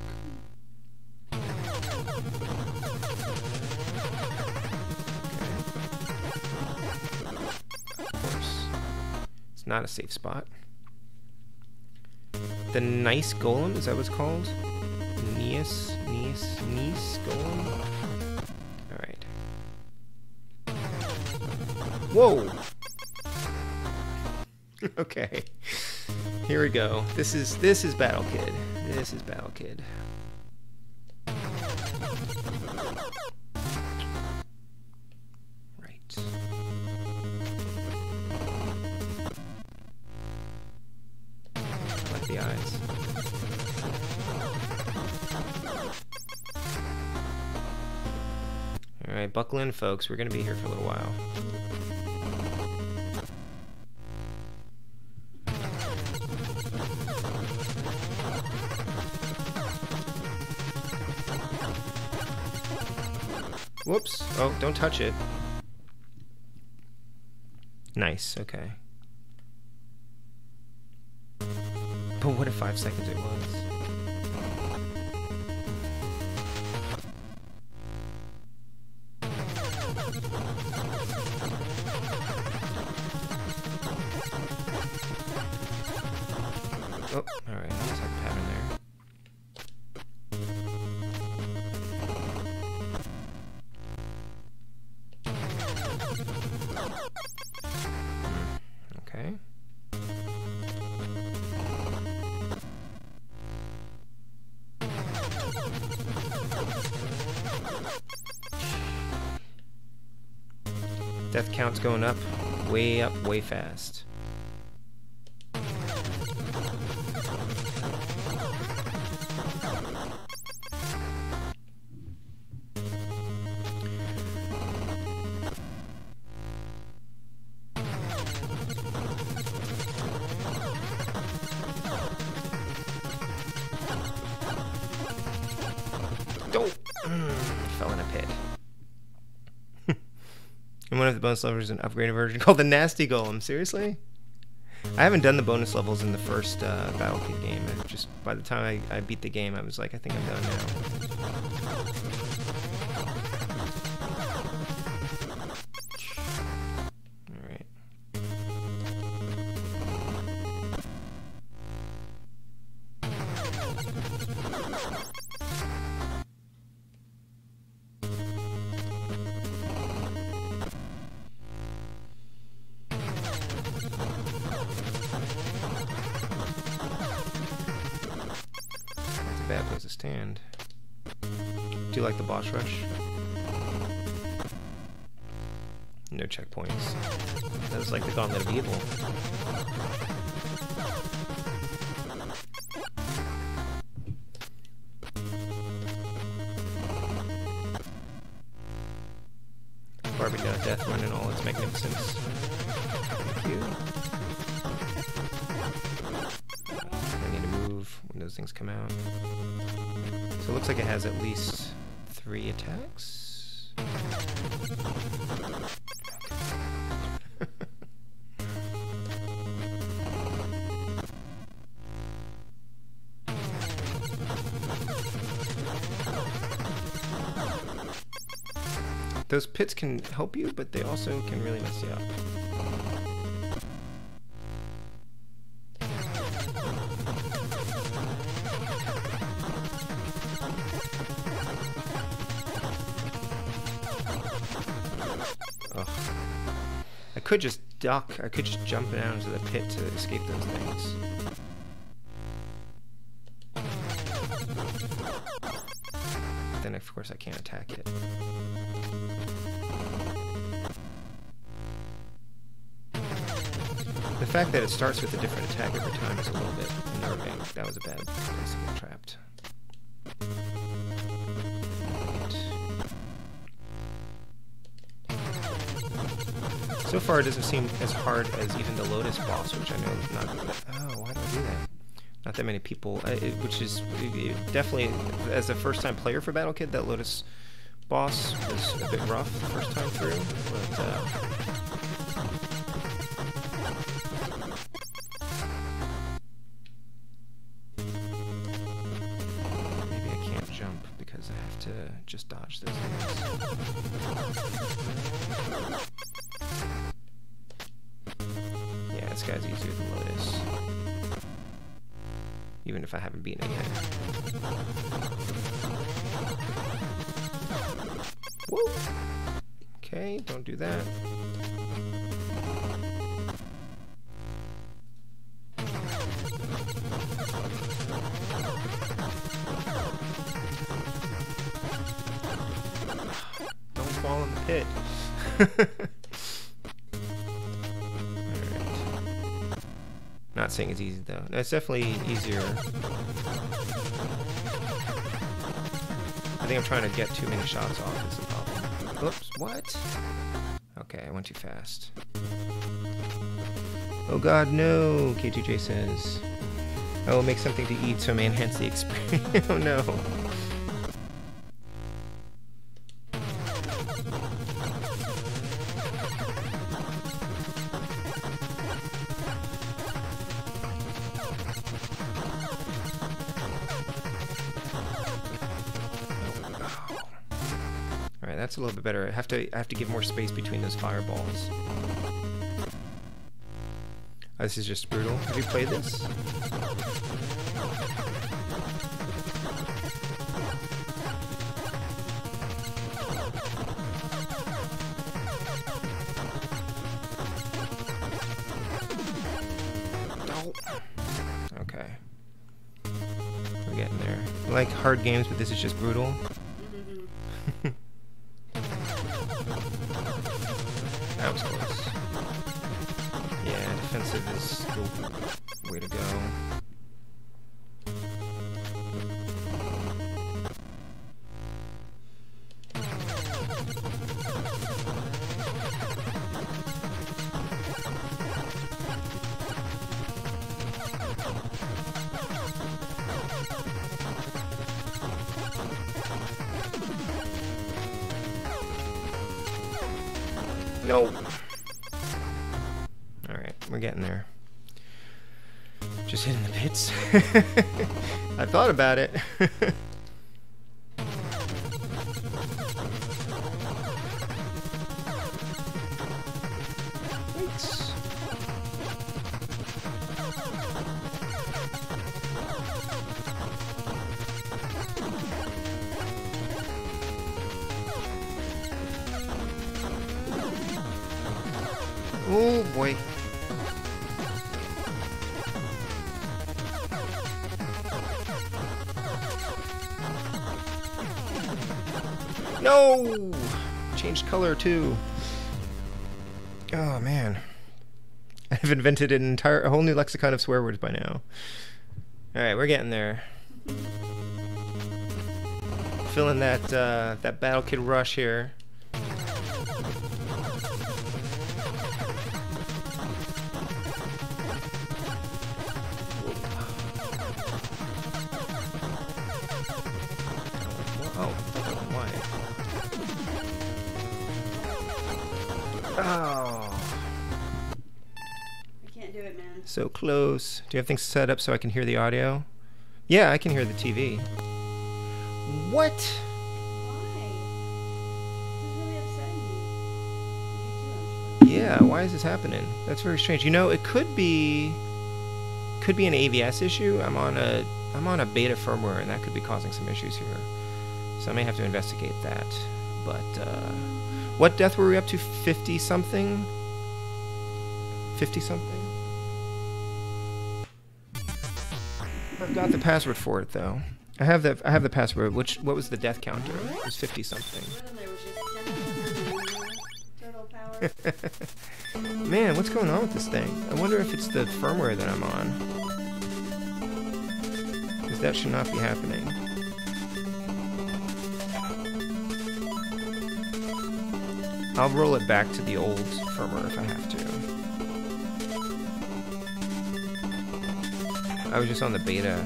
Of course. It's not a safe spot. The nice golem, is that what it's called? NES golem? Alright. Whoa! Okay. Here we go. This is Battle Kid. This is Battle Kid. Right. I like the eyes. Alright, buckle in, folks. We're gonna be here for a little while. Whoops. Oh, don't touch it. Nice, okay. But what if 5 seconds it was? Oh, alright, looks like a pattern there. Okay. Death count's going up, way fast. Fell in a pit. And one of the bonus levels is an upgraded version called the Nasty Golem. Seriously? I haven't done the bonus levels in the first Battle Kid game. It just by the time I beat the game, I was like, I think I'm done now. Alright. Bad place to stand. Do you like the boss rush? No checkpoints. That was like the Gauntlet of Evil. Barbie Death Run in all its magnificence. Thank you. I need to move when those things come out. So it looks like it has at least 3 attacks. Those pits can help you, but they also can really mess you up. I could just duck. I could just jump down into the pit to escape those things. Then, of course, I can't attack it. The fact that it starts with a different attack every time is a little bit unnerving. That was a bad place to get trapped. So far, it doesn't seem as hard as even the Lotus boss, which I know is not. Oh, why do I do that? Not that many people, which is definitely, as a first-time player for Battle Kid, that Lotus boss was a bit rough the first time through, but maybe I can't jump because I have to just dodge those things. Yeah, this guy's easier than Lotus. Even if I haven't beaten it yet. Woo! Okay, don't do that. Don't fall in the pit. Not saying it's easy though. No, it's definitely easier. I think I'm trying to get too many shots off is the problem. Oops, what? Okay, I went too fast. Oh god, no, K2J says. I will make something to eat so I may enhance the experience. Oh no. That's a little bit better. I have to give more space between those fireballs. Oh, this is just brutal. Have you played this? No. Okay. We're getting there. I like hard games, but this is just brutal. That was close. Yeah, defensive is the way to go. No. Alright, we're getting there. Just hitting the pits. I thought about it. Thanks. Oh boy. No! Changed color too. Oh man. I've invented a whole new lexicon of swear words by now. Alright, we're getting there. Feeling that that Battle Kid rush here. Oh. I can't do it, man. So close. Do you have things set up so I can hear the audio? Yeah, I can hear the TV. What? Why? This is really upsetting me. Yeah, why is this happening? That's very strange. You know, it could be an AVS issue. I'm on a beta firmware, and that could be causing some issues here. So I may have to investigate that. But what death were we up to? 50 something? 50 something? I've got the password for it though. I have the password. What was the death counter? It was 50 something. There was just 10 total power. Man, what's going on with this thing? I wonder if it's the firmware that I'm on. Because that should not be happening. I'll roll it back to the old firmware if I have to. I was just on the beta.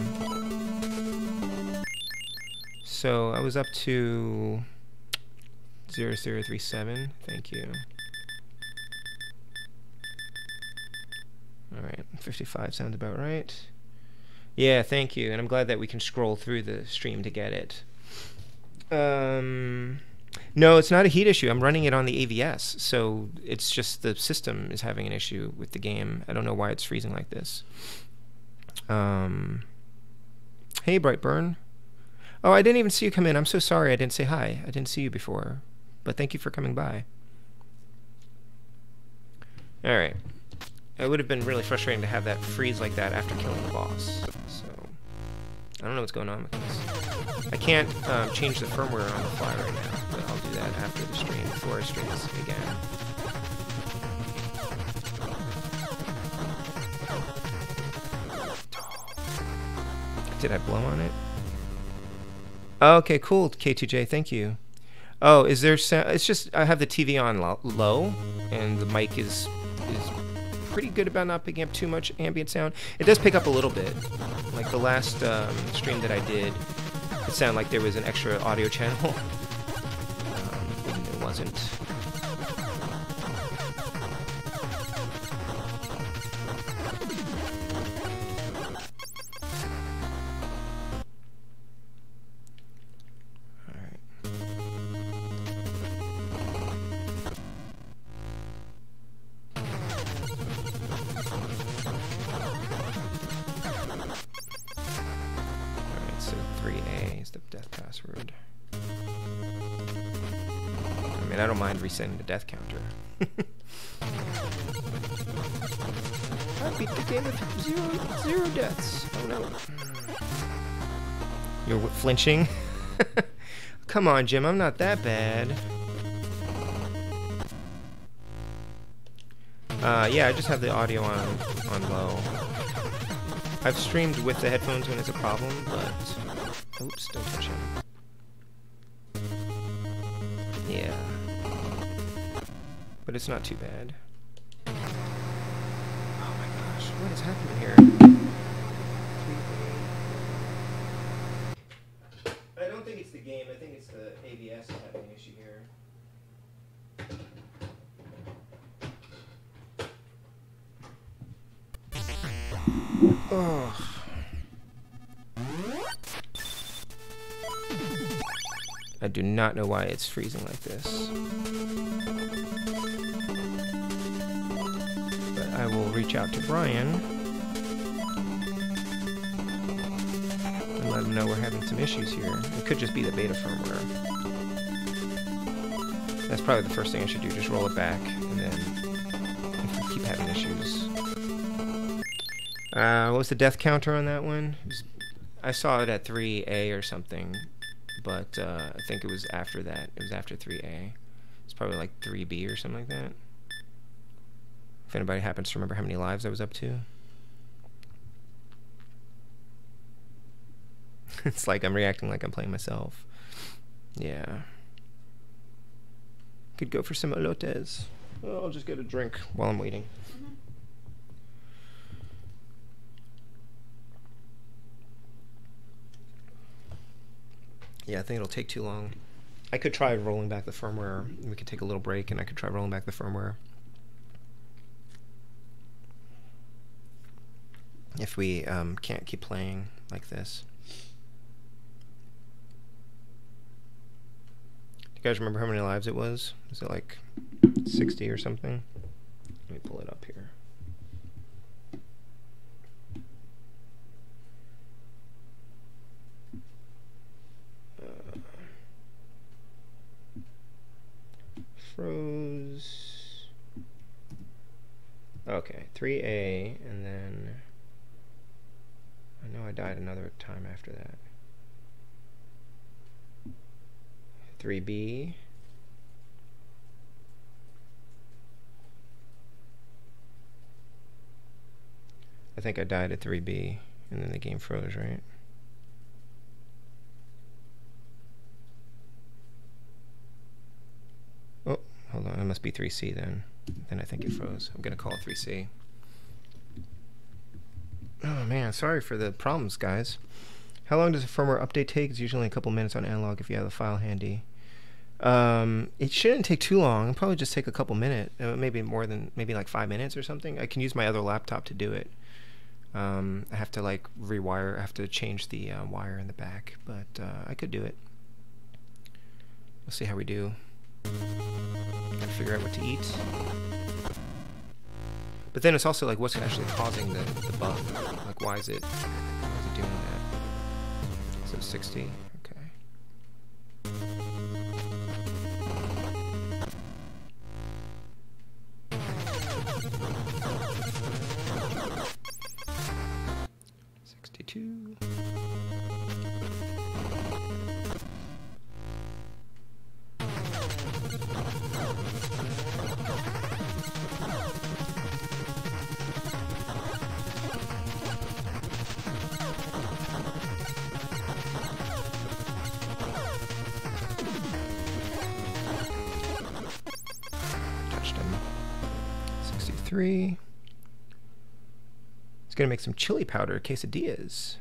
So I was up to 0037. Thank you. Alright, 55 sounds about right. Yeah, thank you. And I'm glad that we can scroll through the stream to get it. No, it's not a heat issue. I'm running it on the AVS, so it's just the system is having an issue with the game. I don't know why it's freezing like this. Hey, Brightburn. Oh, I didn't even see you come in. I'm so sorry I didn't say hi. I didn't see you before. But thank you for coming by. Alright. It would have been really frustrating to have that freeze like that after killing the boss. So, I don't know what's going on with this. I can't change the firmware on the fly right now, but I'll do that after the stream, before I stream this again. Did I blow on it? Okay, cool, K2J, thank you. Oh, is there sound? It's just, I have the TV on low, and the mic is pretty good about not picking up too much ambient sound. It does pick up a little bit. Like the last stream that I did, it sounded like there was an extra audio channel. It wasn't. I don't mind resetting the death counter. I beat the game with zero deaths. Oh no. You're flinching? Come on, Jim, I'm not that bad. Yeah, I just have the audio on low. I've streamed with the headphones when it's a problem, but... Oops, don't touch him. Yeah. But it's not too bad. Oh my gosh, what is happening here? I don't think it's the game, I think it's the AVS having an issue here. Oh. I do not know why it's freezing like this. But I will reach out to Brian and let him know we're having some issues here. It could just be the beta firmware. That's probably the first thing I should do, just roll it back, and then if we keep having issues. What was the death counter on that one? I saw it at 3A or something. But I think it was after that. It was after 3A. It's probably like 3B or something like that. If anybody happens to remember how many lives I was up to. It's like I'm reacting like I'm playing myself. Yeah. Could go for some elotes. Oh, I'll just get a drink while I'm waiting. Yeah, I think it'll take too long. I could try rolling back the firmware. We could take a little break, and I could try rolling back the firmware. If we can't keep playing like this. Do you guys remember how many lives it was? Was it like 60 or something? Let me pull it up here. Froze. Okay, 3A, and then I know I died another time after that. 3B. I think I died at 3B, and then the game froze, right? Oh, hold on, it must be 3C then. Then I think it froze. I'm gonna call it 3C. Oh man, sorry for the problems, guys. How long does a firmware update take? It's usually a couple minutes on analog if you have the file handy. It shouldn't take too long. It'll probably just take a couple minutes, maybe more than, maybe like 5 minutes or something. I can use my other laptop to do it. I have to like rewire, I have to change the wire in the back, but I could do it. We'll see how we do. Gotta figure out what to eat. But then it's also like what's actually causing the bug. Like why is it doing that? So 60, okay. It's going to make some chili powder quesadillas.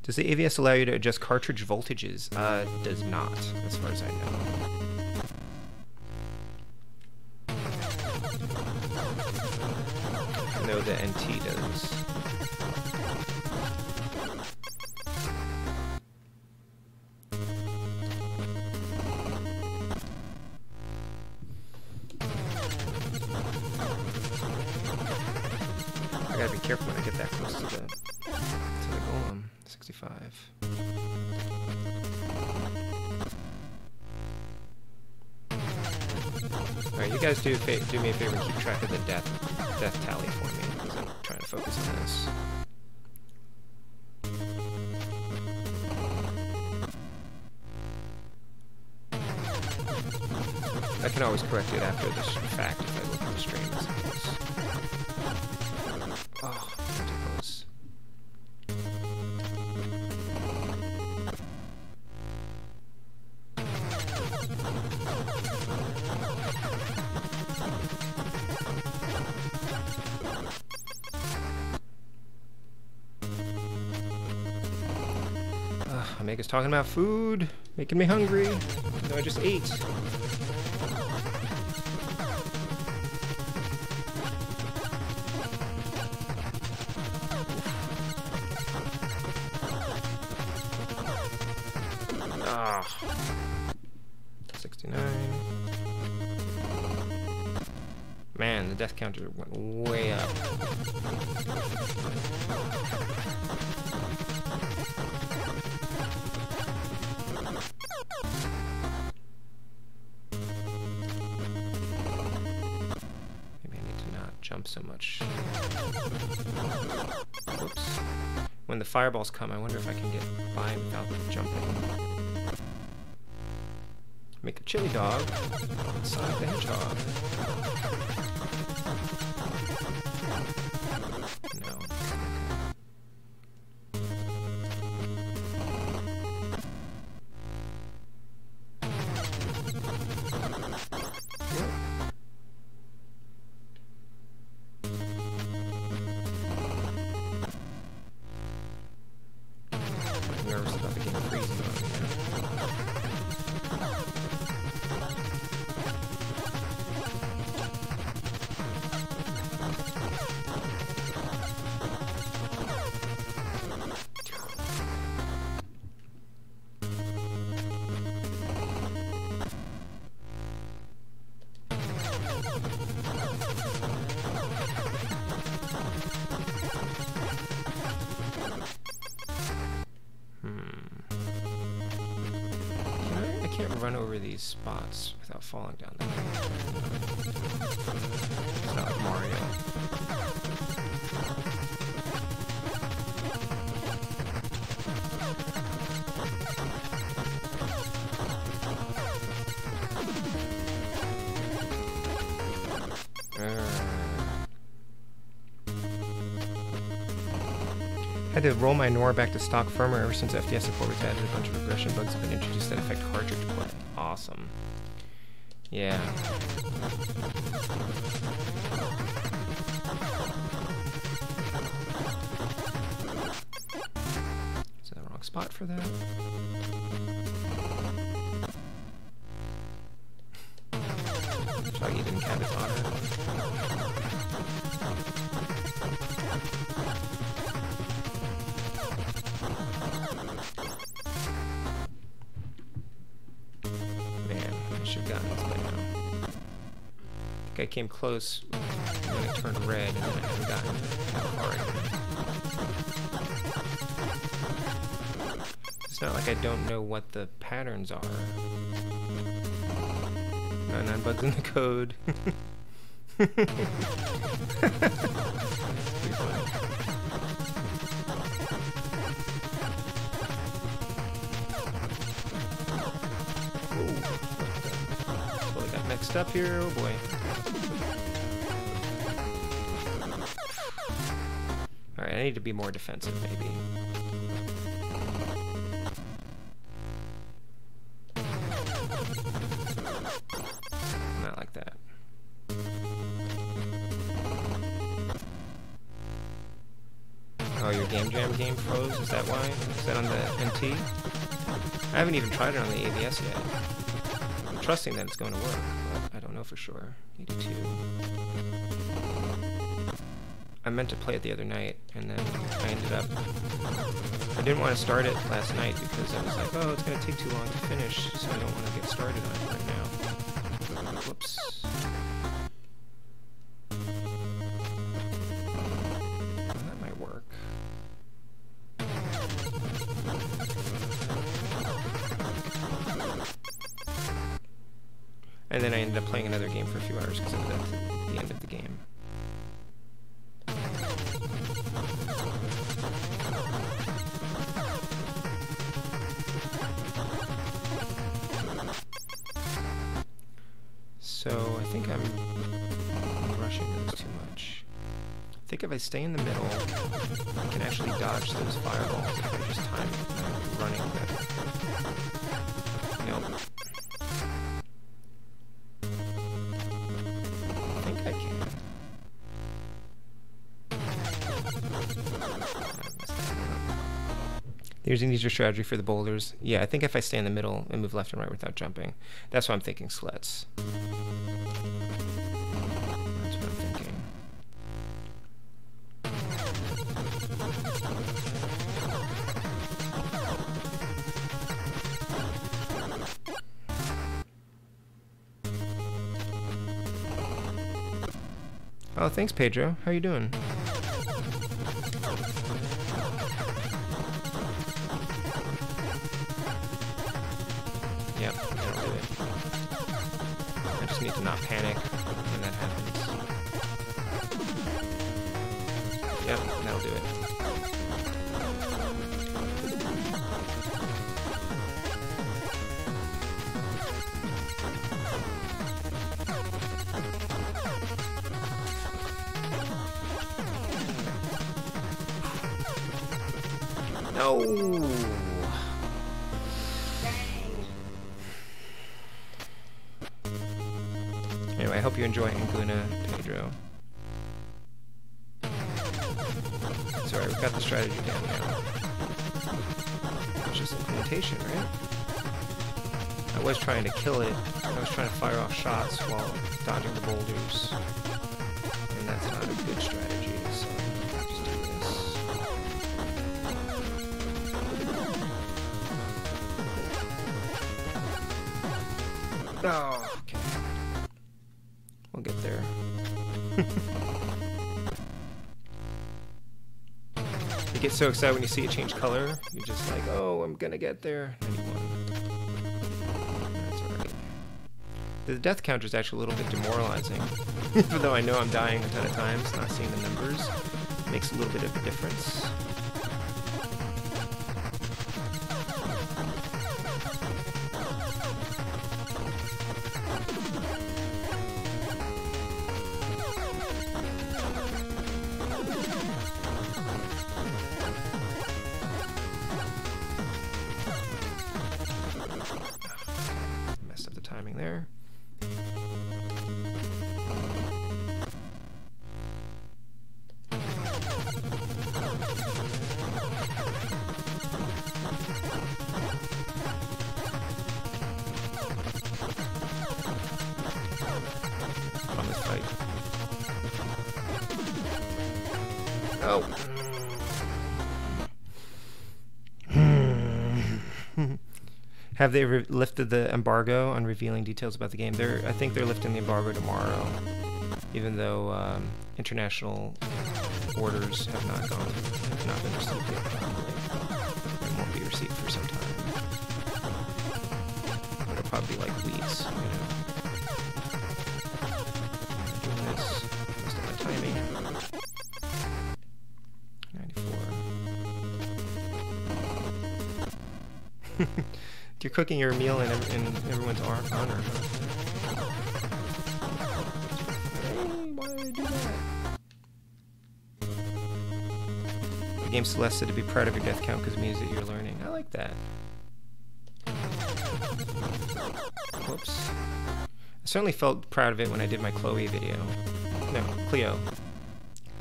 Does the AVS allow you to adjust cartridge voltages? Does not, as far as I know. I know the NT does. I gotta be careful when I get that close to the golem. 65. Alright, you guys do me a favor and keep track of the death tally for me, because I'm trying to focus on this. I can always correct it after the fact if I look at the stream, I suppose. Oh, too close. Omega's talking about food, making me hungry. No, I just ate. Ah, 69. Man, the death counter went way up. Maybe I need to not jump so much. Whoops. When the fireballs come, I wonder if I can get by without jumping. Make a chili dog. Sonic the Hedgehog. No. I'm nervous about the game freezing on me. I can't run over these spots without falling down there. It's not like Mario. Had to roll my NOR back to stock firmware ever since FDS support was added. A bunch of regression bugs have been introduced that affect cartridge play. Awesome. Yeah. spot for that? Shaggy didn't have his honor. Man, I should have gotten this by now. I think I came close when it turned red, and then I haven't gotten far enough. It's not like I don't know what the patterns are. 99 bugs in the code. Pretty funny. Ooh, totally got mixed up here. Oh boy. Alright, I need to be more defensive, maybe. Not like that. Oh, your Game Jam game froze? Is that why? Is that on the NT? I haven't even tried it on the AVS yet. I'm trusting that it's going to work, but I don't know for sure. 82. I meant to play it the other night, and then I ended up... I didn't want to start it last night because I was like, oh, it's going to take too long to finish, so I don't want to get started on it right now. Whoops. Well, that might work. And then I ended up playing another game for a few hours because I ended up at the end of the game. So I think I'm rushing those too much. I think if I stay in the middle, I can actually dodge those fireballs if I just time running better. Nope. I think I can. Here's an easier strategy for the boulders. Yeah, I think if I stay in the middle and move left and right without jumping, that's what I'm thinking, sleds. That's what I'm thinking. Oh, thanks, Pedro. How you doing? Yep, that'll do it. I just need to not panic when that happens. Yep, that'll do it. No! Anyway, I hope you enjoy Anguna, Pedro. It's alright, we've got the strategy down now. It's just implementation, right? I was trying to kill it. I was trying to fire off shots while dodging the boulders. And that's not a good strategy, so I'll just do this. Oh, okay. We'll get there. You get so excited when you see it change color. You're just like, oh, I'm gonna get there. And you won. That's alright. The death counter is actually a little bit demoralizing. Even though I know I'm dying a ton of times, not seeing the numbers makes a little bit of a difference. There. Oh. Have they lifted the embargo on revealing details about the game? I think they're lifting the embargo tomorrow, even though international orders have not been received yet. Probably and won't be received for some time. But it'll probably be like weeks. You know. Doing this. Most of my timing. 94. You're cooking your meal in everyone's honor. Hey, why did I do that? The game's suggested to be proud of your death count because it means that you're learning. I like that. Whoops. I certainly felt proud of it when I did my Chloe video. No, Cleo.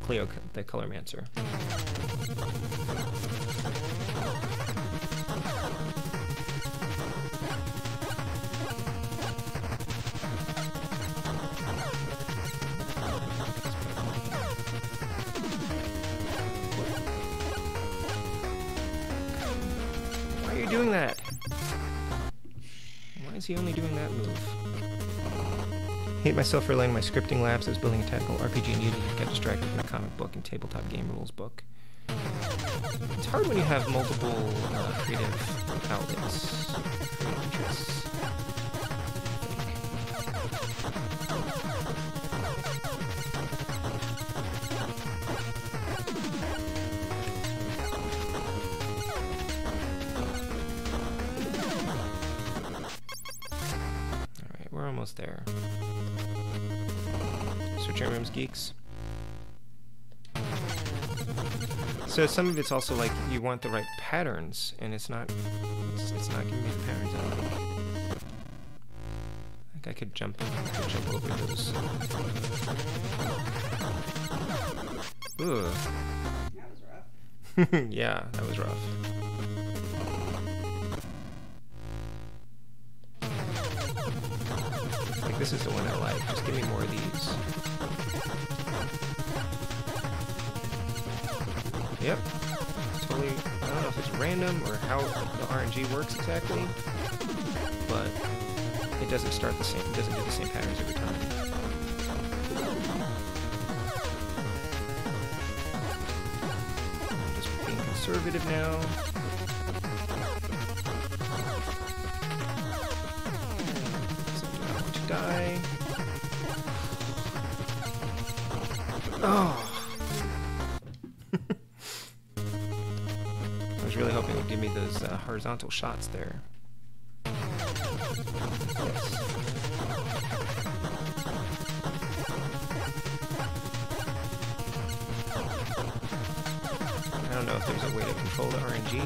Cleo, the Colormancer. Doing that? Why is he only doing that move? Hate myself for letting my scripting lapse. I was building a tactical RPG and needed to get distracted from a comic book and tabletop game rules book. It's hard when you have multiple creative outlets, creative interests. We're almost there. Switching rooms, geeks. So some of it's also like you want the right patterns, and it's not giving me the patterns I like. Like I could jump over those. Ooh. That was rough. Yeah, that was rough. This is the one I like. Just give me more of these. Yep. Totally. I don't know if it's random or how the RNG works exactly, but it doesn't start the same. It doesn't do the same patterns every time. I'm just being conservative now. Die. Oh. I was really hoping it would give me those horizontal shots there. Yes. I don't know if there's a way to control the RNG here.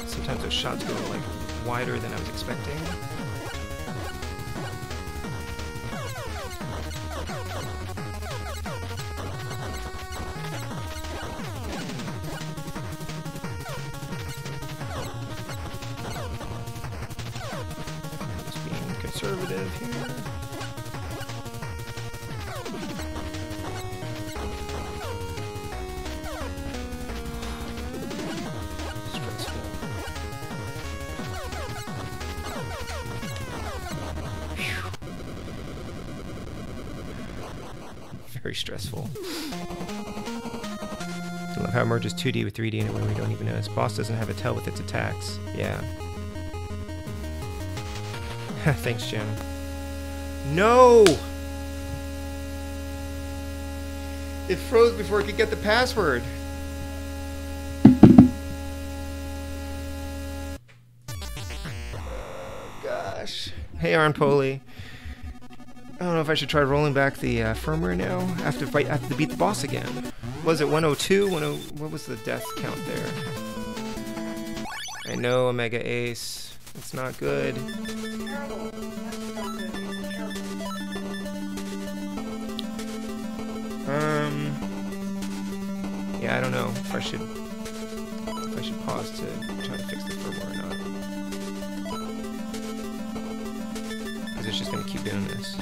Sometimes those shots go like wider than I was expecting. Just being conservative here. Very stressful. I love how it merges 2D with 3D in a way we don't even notice. Boss doesn't have a tail with its attacks. Yeah. Thanks, Jim. No! It froze before it could get the password. Oh, gosh. Hey, Arn Poli. I don't know if I should try rolling back the firmware now. I have to beat the boss again. Was it 102? What was the death count there? I know, Omega Ace. It's not good. Yeah, I don't know if I should pause to try to fix the firmware or not. Because it it's just gonna keep doing this.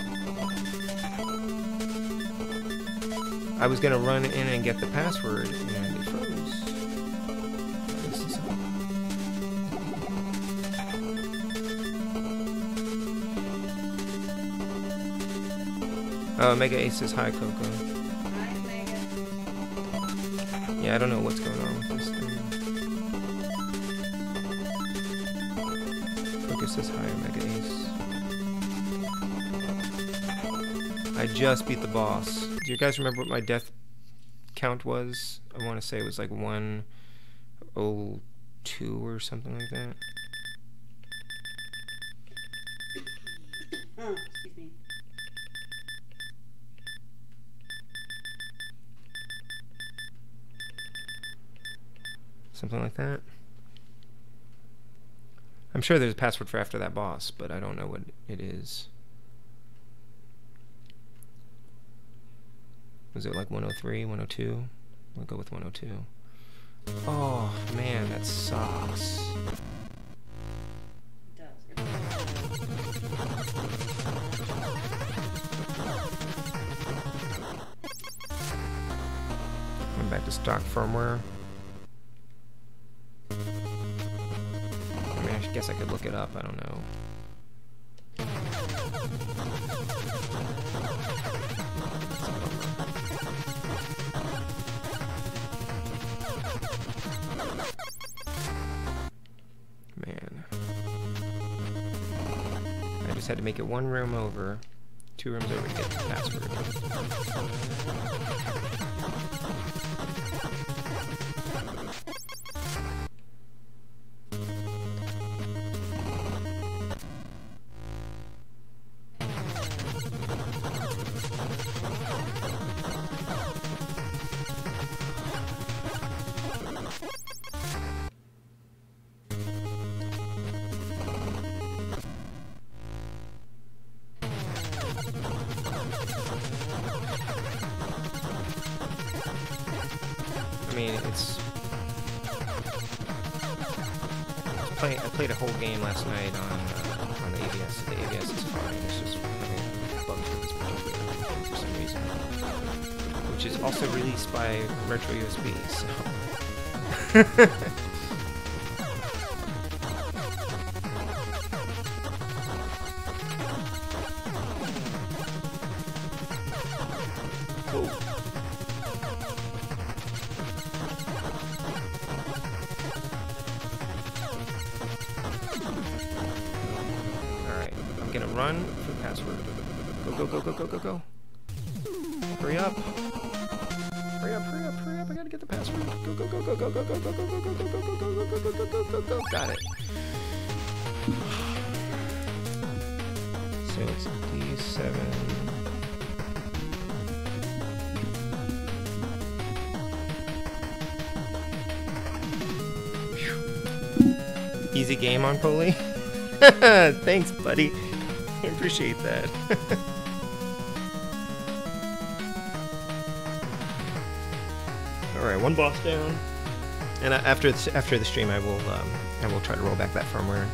I was gonna run in and get the password, and it froze. Oh, Mega Ace says hi, Coco. Hi, Mega. Yeah, I don't know what's going on with this thing. Coco says hi, Mega Ace. I just beat the boss. Do you guys remember what my death count was? I want to say it was like 102 or something like that. Oh, excuse me. Something like that. I'm sure there's a password for after that boss, but I don't know what it is. Was it like 103, 102? We'll go with 102. Oh, man, that sucks. It does. I'm back to stock firmware. I mean, I guess I could look it up. I don't know. Man. I just had to make it one room over, 2 rooms over to get the password. I mean, I played a whole game last night on the ABS. The ABS is fine. It's just having bugs with this particular thing for some reason, which is also released by Retro USB. So. Cool. Gonna run for the password. Go, go, go, go, go, go, go. Hurry up. Hurry up, hurry up, hurry up. I gotta get the password. Go, go, go, go, go, go, go, go, go, go, go, go, go, go, go, go, go, go, go, go. Got it. So it's D7. Easy game on Polly. Thanks, buddy. I appreciate that. All right, one boss down, and after the stream, I will try to roll back that firmware.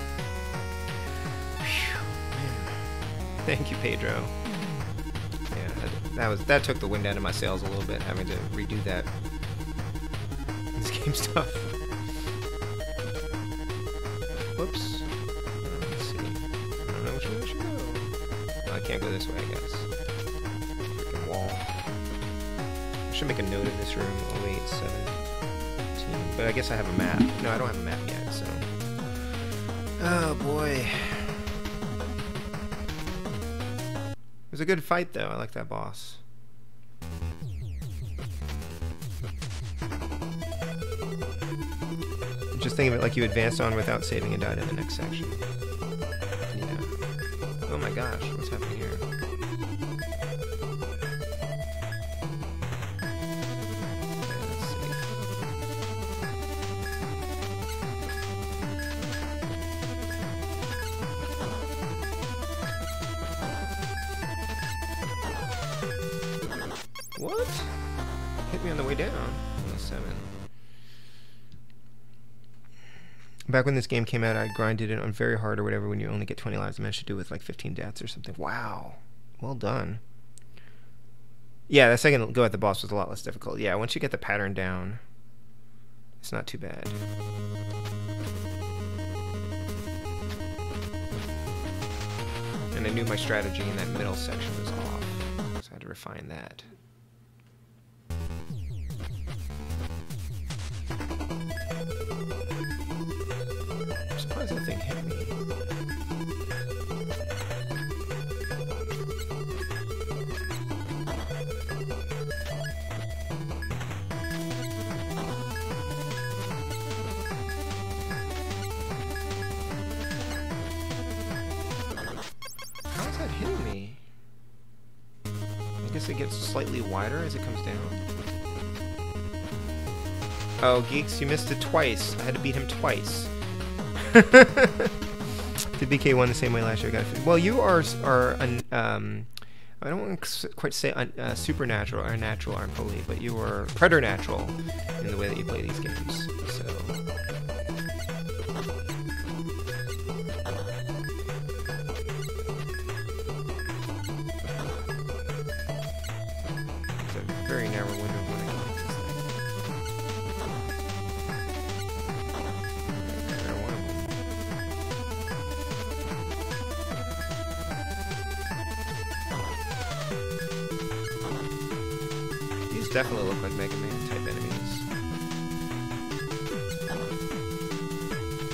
Whew, man. Thank you, Pedro. Yeah, that took the wind out of my sails a little bit, having to redo that. This game's tough. Whoops. I can't go this way, I guess. Freaking wall. I should make a note of this room. 08, 17. But I guess I have a map. No, I don't have a map yet, so. Oh boy. It was a good fight, though. I like that boss. Just think of it like you advanced on without saving and died in the next section. Oh my gosh, what's happening here? Let's see. What? Hit me on the way down. 7. Back when this game came out, I grinded it on very hard or whatever. When you only get 20 lives, I managed to do it with like 15 deaths or something. Wow, well done. Yeah, the second go at the boss was a lot less difficult. Yeah, once you get the pattern down, it's not too bad. And I knew my strategy in that middle section was off, so I had to refine that. I'm surprised that thing hit me. How is that hitting me? I guess it gets slightly wider as it comes down. Oh, Geeks, you missed it twice. I had to beat him twice. Did BK won the same way last year? Well, you are I don't want to quite say supernatural or natural, unholy, but you are preternatural in the way that you play these games. So. It's a very narrow window of when I can hit this thing. I don't want to win. These definitely look like Mega Man type enemies.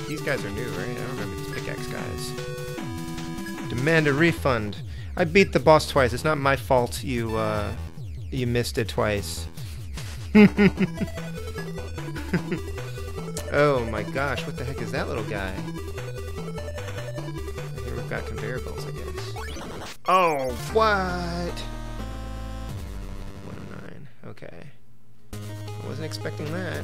These guys are new, right? I don't remember these pickaxe guys. Demand a refund. I beat the boss twice. It's not my fault you missed it twice. Oh my gosh, what the heck is that little guy? Here we've got conveyor belts, I guess. Oh, what? 109. Okay. I wasn't expecting that.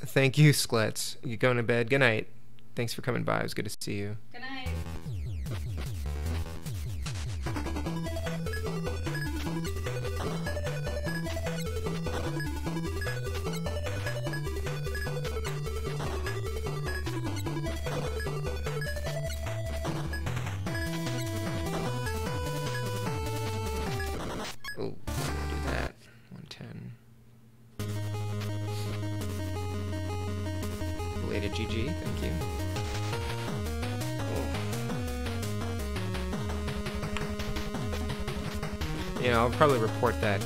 Thank you, Sklets. You going to bed? Good night. Thanks for coming by. It was good to see you. Good night. Oh, do that. 110. Belated GG, thank you. Oh. Yeah, I'll probably report that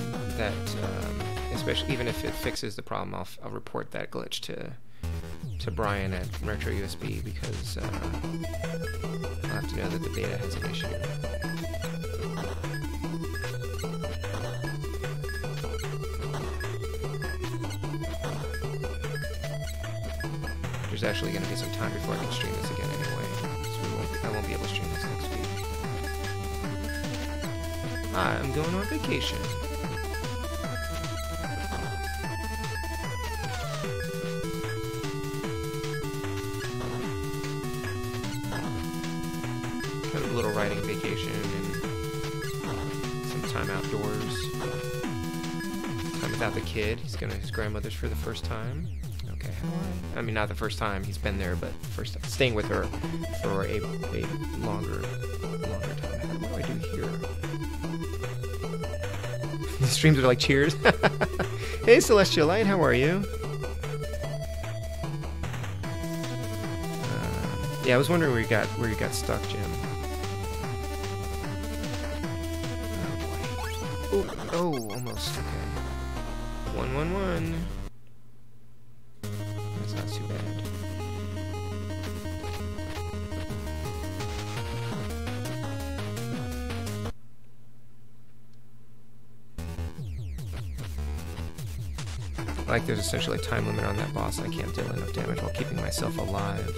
especially even if it fixes the problem, I'll report that glitch to Brian at Retro USB because I'll have to know that the beta has an issue. There's actually going to be some time before I can stream this again anyway, so I won't be able to stream this next week. I'm going on vacation. Kind of a little riding vacation and some time outdoors. Time without the kid. He's going to his grandmother's for the first time. Okay, I mean, not the first time he's been there, but first time staying with her for a longer time. What do I do here? These streams are like cheers. Hey, Celestial Light, how are you? Yeah, I was wondering where you got stuck, Jim. Oh boy. Oh, almost. Okay. 111. That's not too bad. Like there's essentially a time limit on that boss and I can't deal enough damage while keeping myself alive.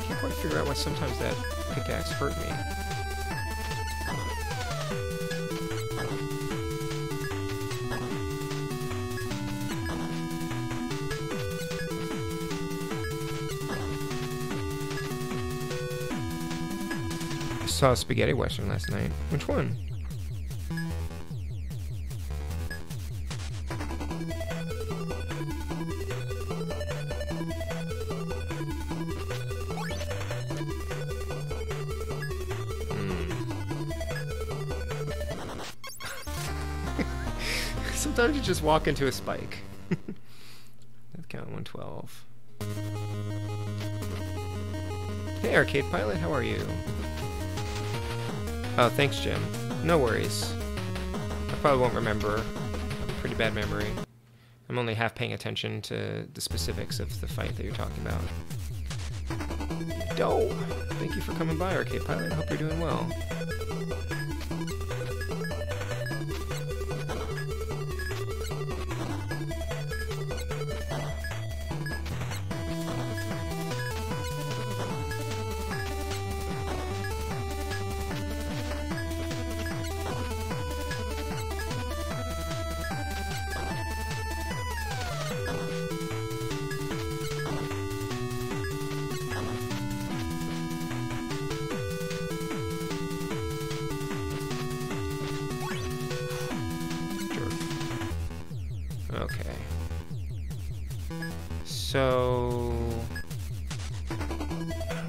Can't quite figure out why sometimes that pickaxe hurt me. saw a spaghetti western last night. Which one? Sometimes you just walk into a spike. Let's count 112. Hey, Arcade Pilot, how are you? Oh, thanks, Jim. No worries. I probably won't remember. I have a pretty bad memory. I'm only half paying attention to the specifics of the fight that you're talking about. Dope! Thank you for coming by, Arcade Pilot. Hope you're doing well. Okay. So I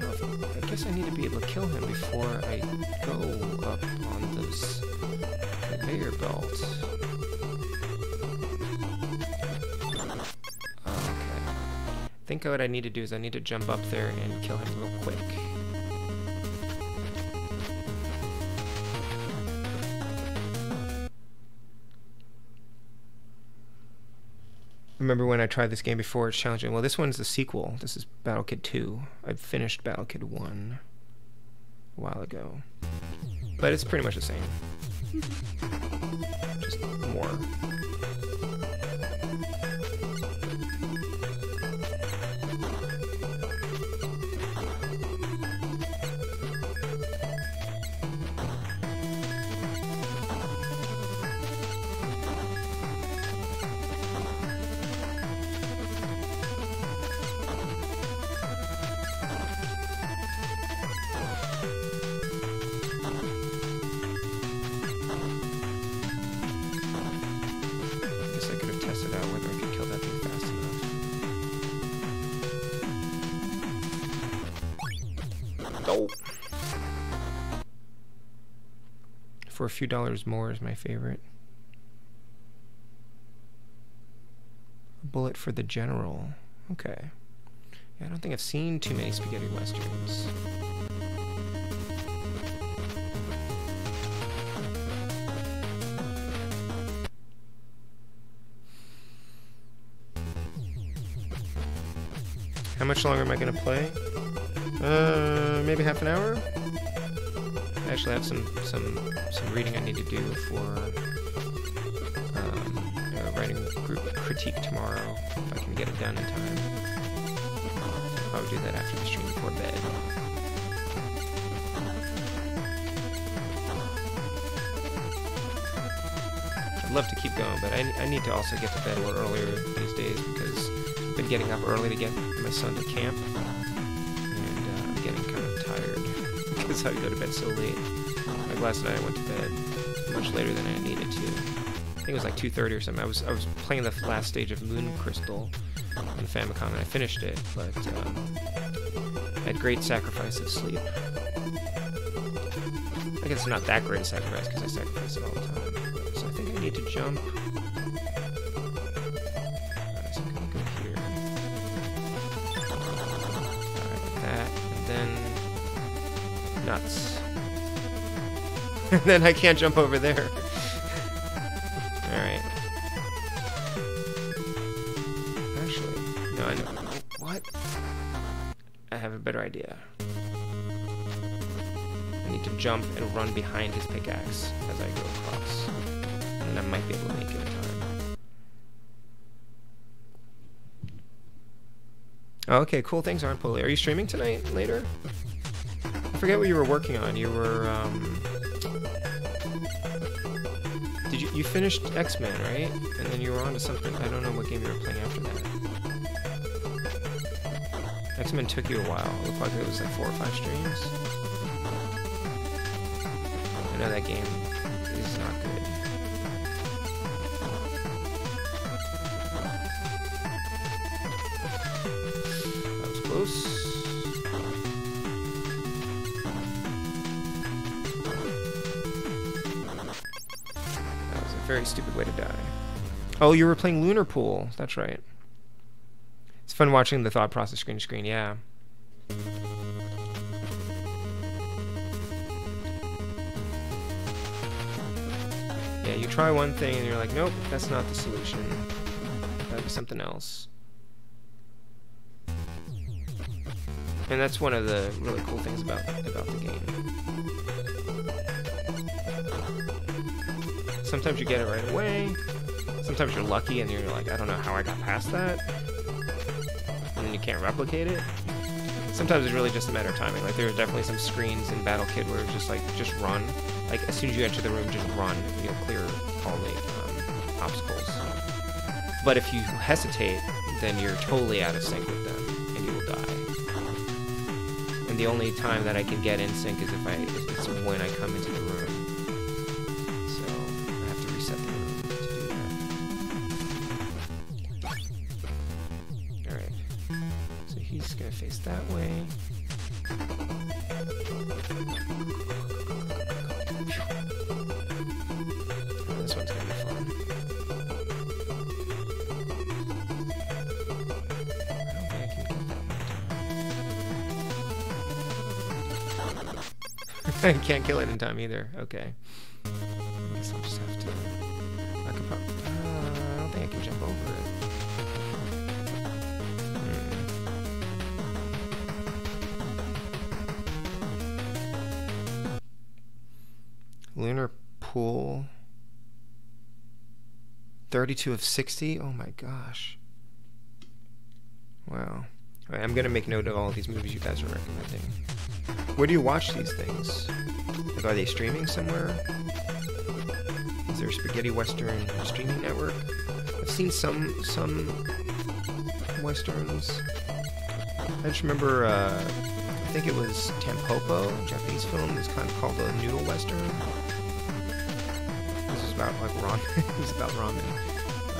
don't know if I guess I need to be able to kill him before I go up on those conveyor belts. Okay. I think what I need to do is I need to jump up there and kill him real quick. Remember when I tried this game before, it's challenging. Well, this one's the sequel. This is Battle Kid 2. I finished Battle Kid 1 a while ago. But it's pretty much the same. Just more. For a few dollars more is my favorite. A bullet for the general. Okay. Yeah, I don't think I've seen too many spaghetti westerns. How much longer am I going to play? Maybe half an hour? I actually have some reading I need to do for a writing group critique tomorrow, if I can get it done in time. I'll probably do that after the stream before bed. I'd love to keep going, but I need to also get to bed a little earlier these days because I've been getting up early to get my son to camp, and I'm getting kind of tired because I go to bed so late. Like last night I went to bed much later than I needed to. I think it was like 2:30 or something. I was playing the last stage of Moon Crystal on the Famicom and I finished it, but at great sacrifice of sleep. I guess it's not that great a sacrifice because I sacrifice it all the time. So I think I need to jump. Alright, so I'm gonna go here. Alright, like that, and then nuts. And then I can't jump over there. Alright. Actually, no, I know. What? I have a better idea. I need to jump and run behind his pickaxe as I go across. And then I might be able to make it in time. Oh, okay, cool. Thanks, Arn Poli. Are you streaming tonight, later? I forget what you were working on. You were, you finished X-Men, right? And then you were on to something. I don't know what game you were playing after that. X-Men took you a while. It looked like it was like 4 or 5 streams. know that game is not good. That was close. That was a very stupid way to die. Oh, you were playing Lunar Pool. That's right. It's fun watching the thought process screen to screen, yeah. Yeah, you try one thing and you're like, nope, that's not the solution. That'd be something else. And that's one of the really cool things about the game. Sometimes you get it right away. Sometimes you're lucky and you're like, I don't know how I got past that. And then you can't replicate it. Sometimes it's really just a matter of timing. Like, there are definitely some screens in Battle Kid where it's just like, just run. Like, as soon as you enter the room, just run. And you'll clear all the obstacles. But if you hesitate, then you're totally out of sync with them, and you will die. And the only time that I can get in sync is if it's when I come into the room. So I have to reset the room to do that. Alright. So he's gonna face that way. Oh, this one's gonna be fun. I can't kill it in time either. Okay. I guess I'll just have to. I could probably. I don't think I can jump over it. Lunar Pool. 32 of 60? Oh my gosh. Wow. Alright, I'm gonna make note of all of these movies you guys are recommending. Where do you watch these things? Like, are they streaming somewhere? Is there a Spaghetti Western streaming network? I've seen some westerns. I just remember, I think it was Tampopo, a Japanese film. It was kind of called a noodle western. This was about like ramen. It was about ramen,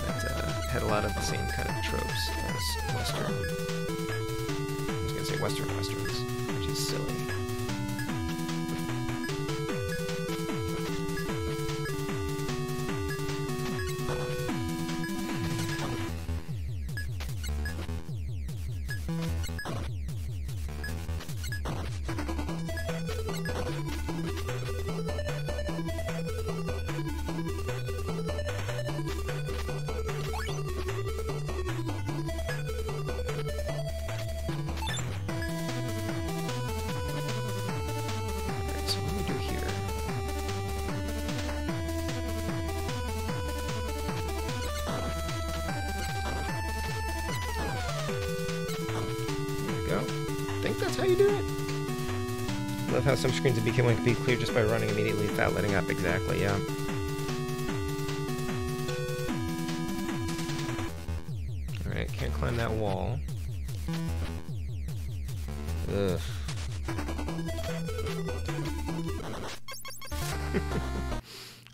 but had a lot of the same kind of tropes as western. I was gonna say western westerns, which is silly. I love how some screens in BK1 can be cleared just by running immediately without letting up. Exactly, yeah. Alright, can't climb that wall. Ugh.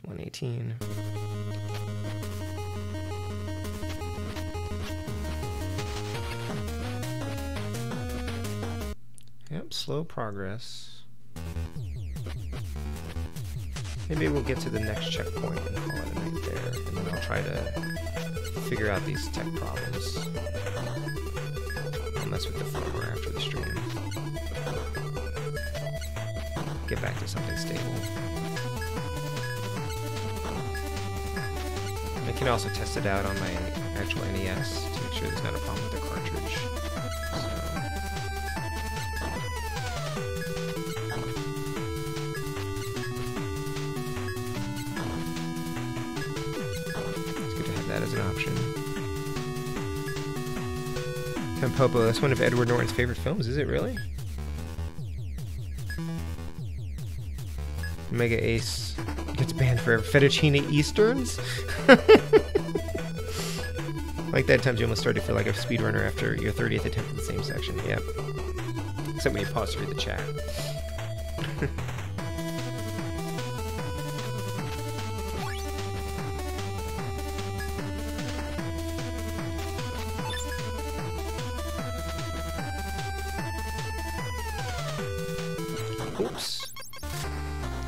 118. Yep, slow progress. Maybe we'll get to the next checkpoint and call it a night there, and then I'll try to figure out these tech problems. I'll mess with the firmware after the stream. Get back to something stable. I can also test it out on my actual NES to make sure there's not a problem with the cartridge. That as an option. Tampopo, that's one of Edward Norton's favorite films, is it really? Mega Ace gets banned forever. Fettuccine Easterns? Like that times you almost started to feel like a speedrunner after your 30th attempt in the same section. Yep. Except when you pause to read the chat. Oops.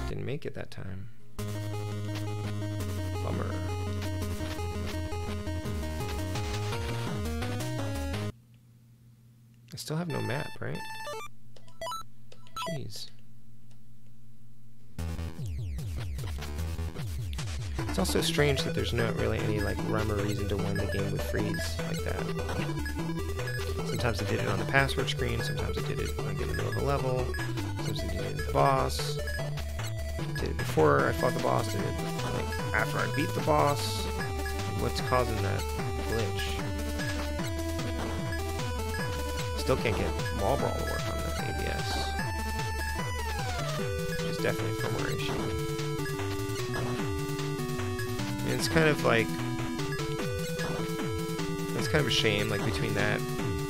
Didn't make it that time. Bummer. I still have no map, right? Jeez. It's also strange that there's not really any like rhyme or reason to when the game would freeze like that. Sometimes it did it on the password screen, sometimes it did it like in the middle of a level, sometimes it did it in the boss. It did it before I fought the boss, did it like after I beat the boss. What's causing that glitch? Still can't get Wall Brawl to work on the ABS. Which is definitely a firmware issue. And it's kind of like, it's kind of a shame, like between that,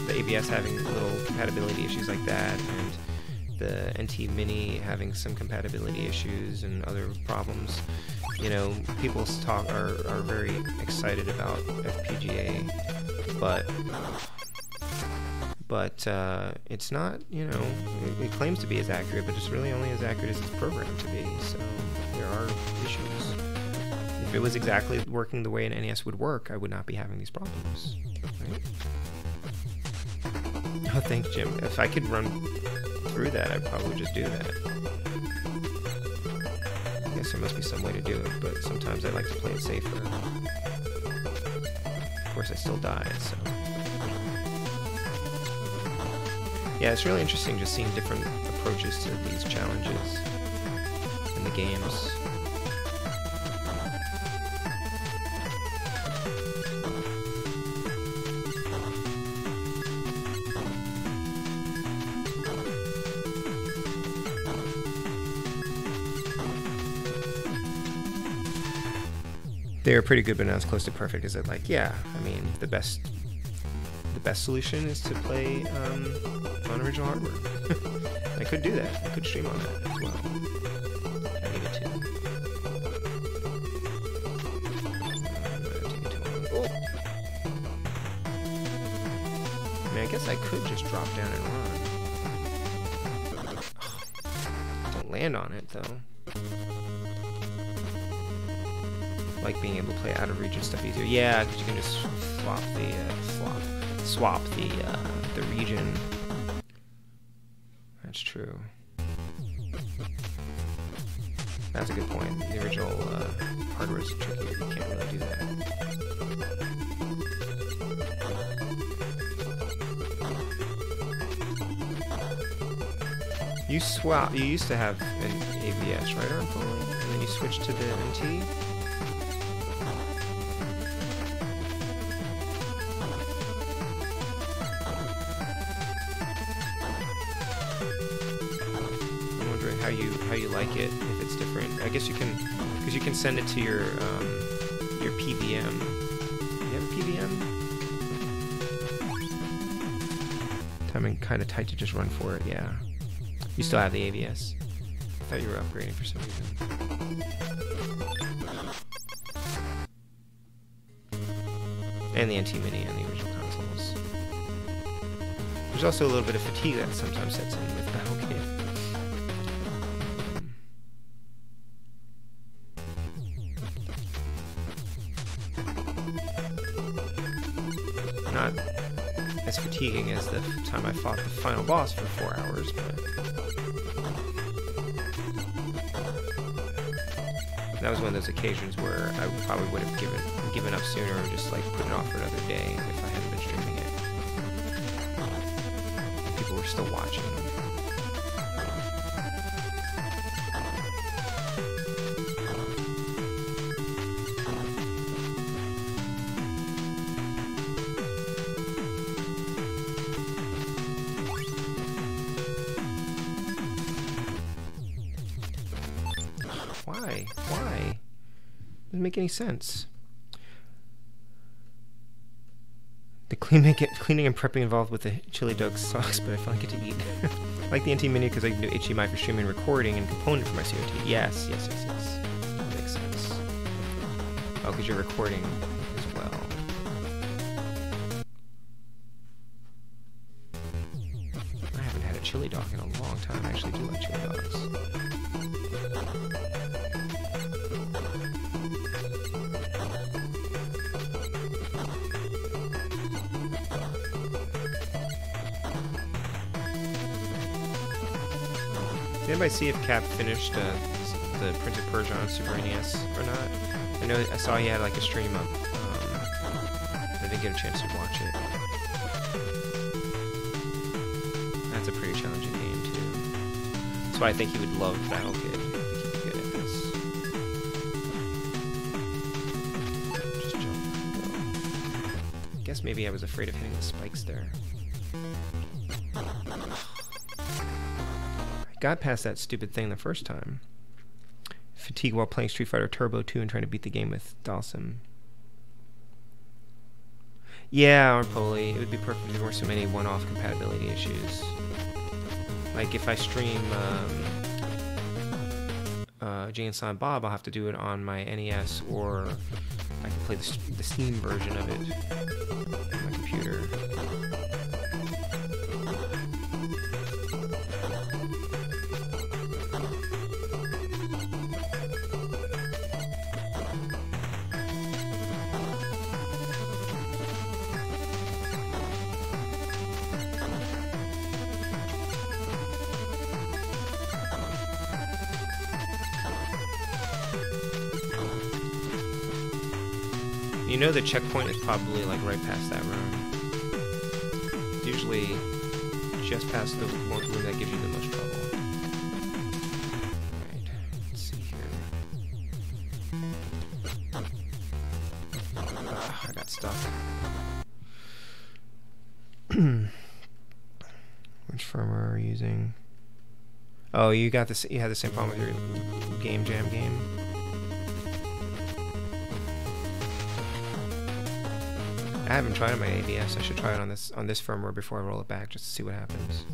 the ABS having little compatibility issues like that, and the NT Mini having some compatibility issues and other problems. You know, people are very excited about FPGA, but it's not, you know, it claims to be as accurate, but it's really only as accurate as it's programmed to be, so there are issues. If it was exactly working the way an NES would work, I would not be having these problems. Right? Oh, thanks, Jim. If I could run through that, I'd probably just do that. I guess there must be some way to do it, but sometimes I like to play it safer. Of course, I still die, so... Yeah, it's really interesting just seeing different approaches to these challenges in the games. They're pretty good, but not as close to perfect as I'd like. Yeah, I mean, the best solution is to play on original hardware. I could do that. I could stream on that as well. I needed to. Oh. I mean, I guess I could just drop down and run. Don't land on it though. Like being able to play out of region stuff easier. Yeah, because you can just swap the region. That's true. That's a good point. The original hardware is tricky. You can't really do that. You used to have an ABS, right, Armful? And then you switched to the NT? How you like it, if it's different. I guess you can, because you can send it to your PVM. You have a PVM? Timing kind of tight to just run for it, yeah. You still have the ABS. I thought you were upgrading for some reason. And the NT Mini and the original consoles. There's also a little bit of fatigue that sometimes sets in with Battlekid. Not as fatiguing as the time I fought the final boss for 4 hours, but that was one of those occasions where I probably would have given up sooner or just like put it off for another day if I hadn't been streaming it. People were still watching. Why? Why? Doesn't make any sense. The cleaning and prepping involved with the chili dog sucks, but I finally get to eat. I like the NT Mini because I can do HDMI for streaming and recording and component for my COT. Yes. That makes sense. Oh, because you're recording as well. I haven't had a chili dog in a long time. I actually do like chili dogs. Did anybody see if Cap finished the Prince of Persia on Super NES or not? I saw he had like a stream up. I didn't get a chance to watch it. That's a pretty challenging game too. That's why I think he would love Battle Kid. I think he'd be good at this. Just jump. I guess maybe I was afraid of hitting the spikes there. Got past that stupid thing the first time. Fatigue while playing Street Fighter Turbo 2 and trying to beat the game with Dalsim. Yeah, Arpoli, it would be perfect if there weren't so many one-off compatibility issues. Like if I stream Jay and Silent Bob, I'll have to do it on my NES, or I can play the Steam version of it on my computer. You know the checkpoint is probably like right past that room. It's usually just past the one room that gives you the most trouble. Alright, let's see here. I got stuck. Which firmware are you using? Oh, you got this. You had the same problem with your Game Jam game. I haven't tried it on my ABS. I should try it on this firmware before I roll it back, just to see what happens.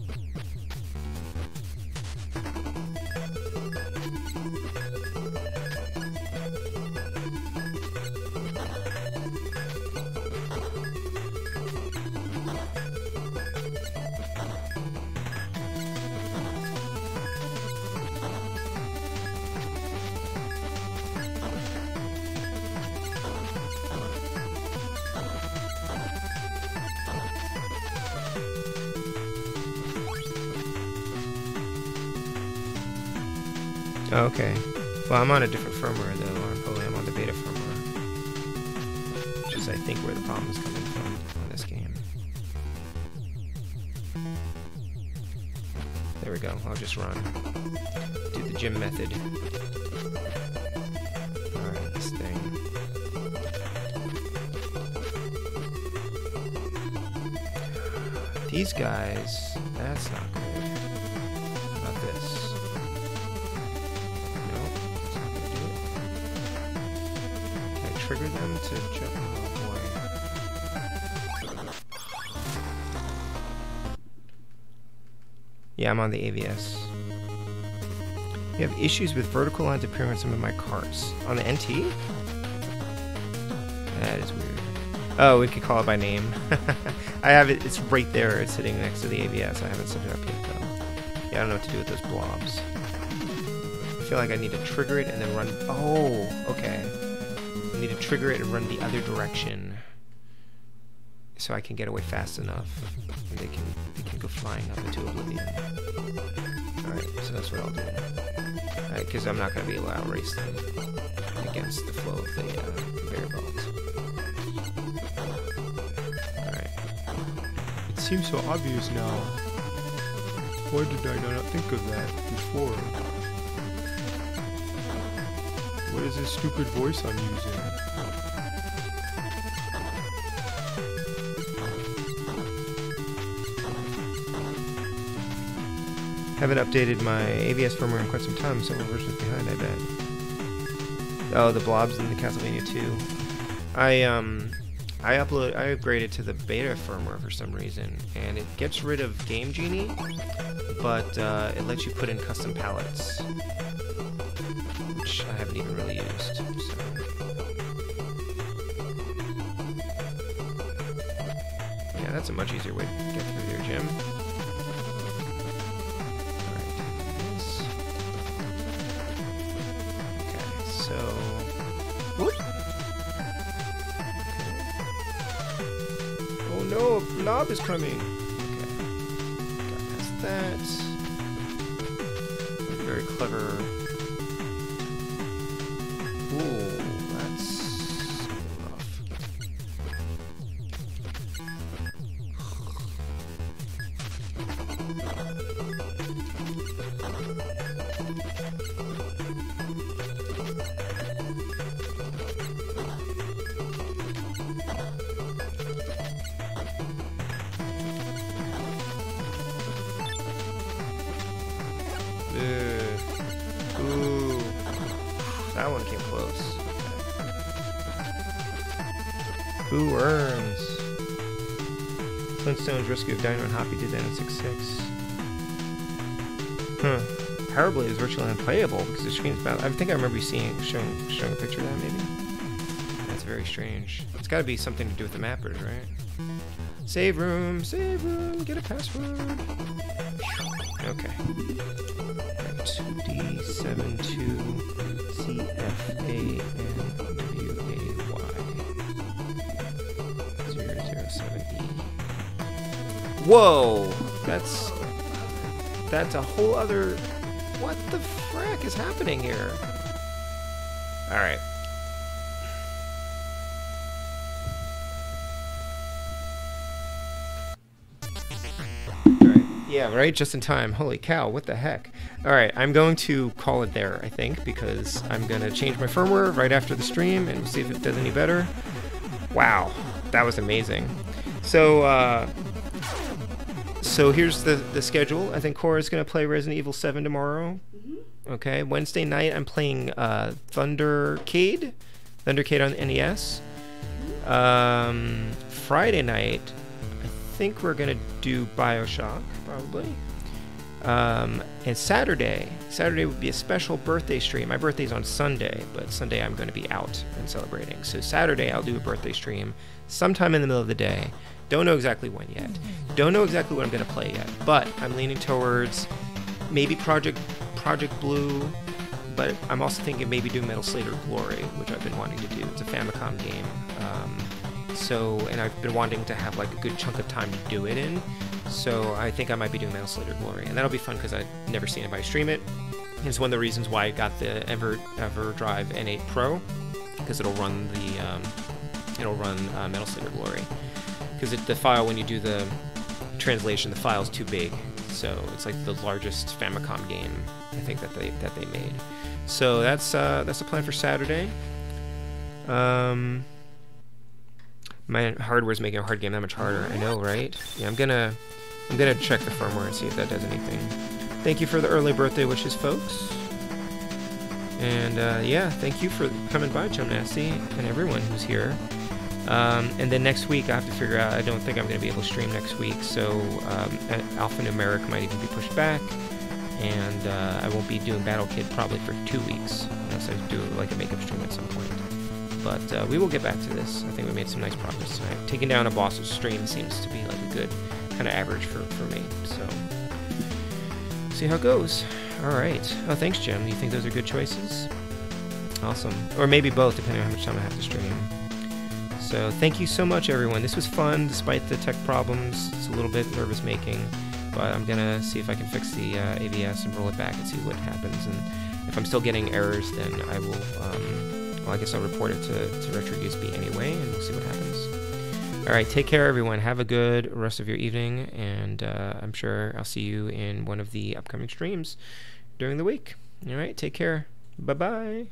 Oh, okay. Well, I'm on a different firmware though, or probably I'm on the beta firmware. Which is, I think, where the problem is coming from on this game. There we go. I'll just run. Do the gym method. Alright, this thing. These guys, that's not good. How about this? Trigger them to jump. Oh boy. Yeah, I'm on the AVS. You have issues with vertical lines appearing on some of my carts. On the NT? That is weird. Oh, we could call it by name. I have it, it's right there. It's sitting next to the AVS. I haven't set it up yet though. Yeah, I don't know what to do with those blobs. I feel like I need to trigger it and then run. Oh, okay. I need to trigger it and run the other direction so I can get away fast enough and they can go flying up into oblivion. Alright, so that's what I'll do. Alright, because I'm not going to be able to outrace them against the flow of the conveyor belt. Alright. It seems so obvious now. Why did I not think of that before? What is this stupid voice I'm using? Haven't updated my AVS firmware in quite some time, several versions behind, I bet. Oh, the blobs in the Castlevania 2. I upgraded to the beta firmware for some reason, and it gets rid of Game Genie, but it lets you put in custom palettes, which I haven't even really used. So. Yeah, that's a much easier way to get through there, Jim. no, a blob is coming. Okay. Got past that. Very clever. Ooh, that's rough. Ooh, that one came close. Who earns? Flintstones Rescue of Dino and Hoppy did that in 6.6. Huh. Powerblade is virtually unplayable because the screen's bad. I think I remember you showing a picture of that maybe. That's very strange. It's got to be something to do with the mappers, right? Save room, get a password. Okay. D72CFANWAY 007E. Whoa! That's a whole other... What the frack is happening here? Alright. Yeah, right? Just in time. Holy cow, what the heck? Alright, I'm going to call it there, I think, because I'm going to change my firmware right after the stream and see if it does any better. Wow, that was amazing. So, so here's the schedule. I think Cora's going to play Resident Evil 7 tomorrow. Okay, Wednesday night I'm playing Thundercade on NES. Friday night, I think we're going to do Bioshock, probably. And Saturday would be a special birthday stream. My birthday's on Sunday, but Sunday I'm going to be out and celebrating. So Saturday I'll do a birthday stream sometime in the middle of the day. Don't know exactly when yet. Don't know exactly what I'm going to play yet, but I'm leaning towards maybe Project Blue, but I'm also thinking maybe do Metal Slayer Glory, which I've been wanting to do. It's a Famicom game. And I've been wanting to have like a good chunk of time to do it in. So I think I might be doing Metal Slayer Glory, and that'll be fun because I've never seen anybody stream it. It's one of the reasons why I got the EverDrive N8 Pro, because it'll run Metal Slayer Glory. Because the file, when you do the translation, the file's too big, so it's like the largest Famicom game I think that they made. So that's the plan for Saturday. My hardware's making a hard game that much harder. I know, right? Yeah, I'm gonna check the firmware and see if that does anything. Thank you for the early birthday wishes, folks. And yeah, thank you for coming by, Joe Nasty, and everyone who's here. And then next week I have to figure out. I don't think I'm gonna be able to stream next week, so Alphanumeric might even be pushed back, and I won't be doing Battle Kid probably for 2 weeks unless I do like a makeup stream at some point. But we will get back to this. I think we made some nice progress tonight. Taking down a boss's stream seems to be like a good kind of average for me. So, see how it goes. All right. Oh, thanks, Jim. You think those are good choices? Awesome. Or maybe both, depending on how much time I have to stream. So, thank you so much, everyone. This was fun, despite the tech problems. It's a little bit nervous-making, but I'm gonna see if I can fix the AVS and roll it back and see what happens. And if I'm still getting errors, then I will. Well, I guess I'll report it to RetroUSB anyway, and we'll see what happens. All right, take care, everyone. Have a good rest of your evening, and I'm sure I'll see you in one of the upcoming streams during the week. All right, take care. Bye-bye.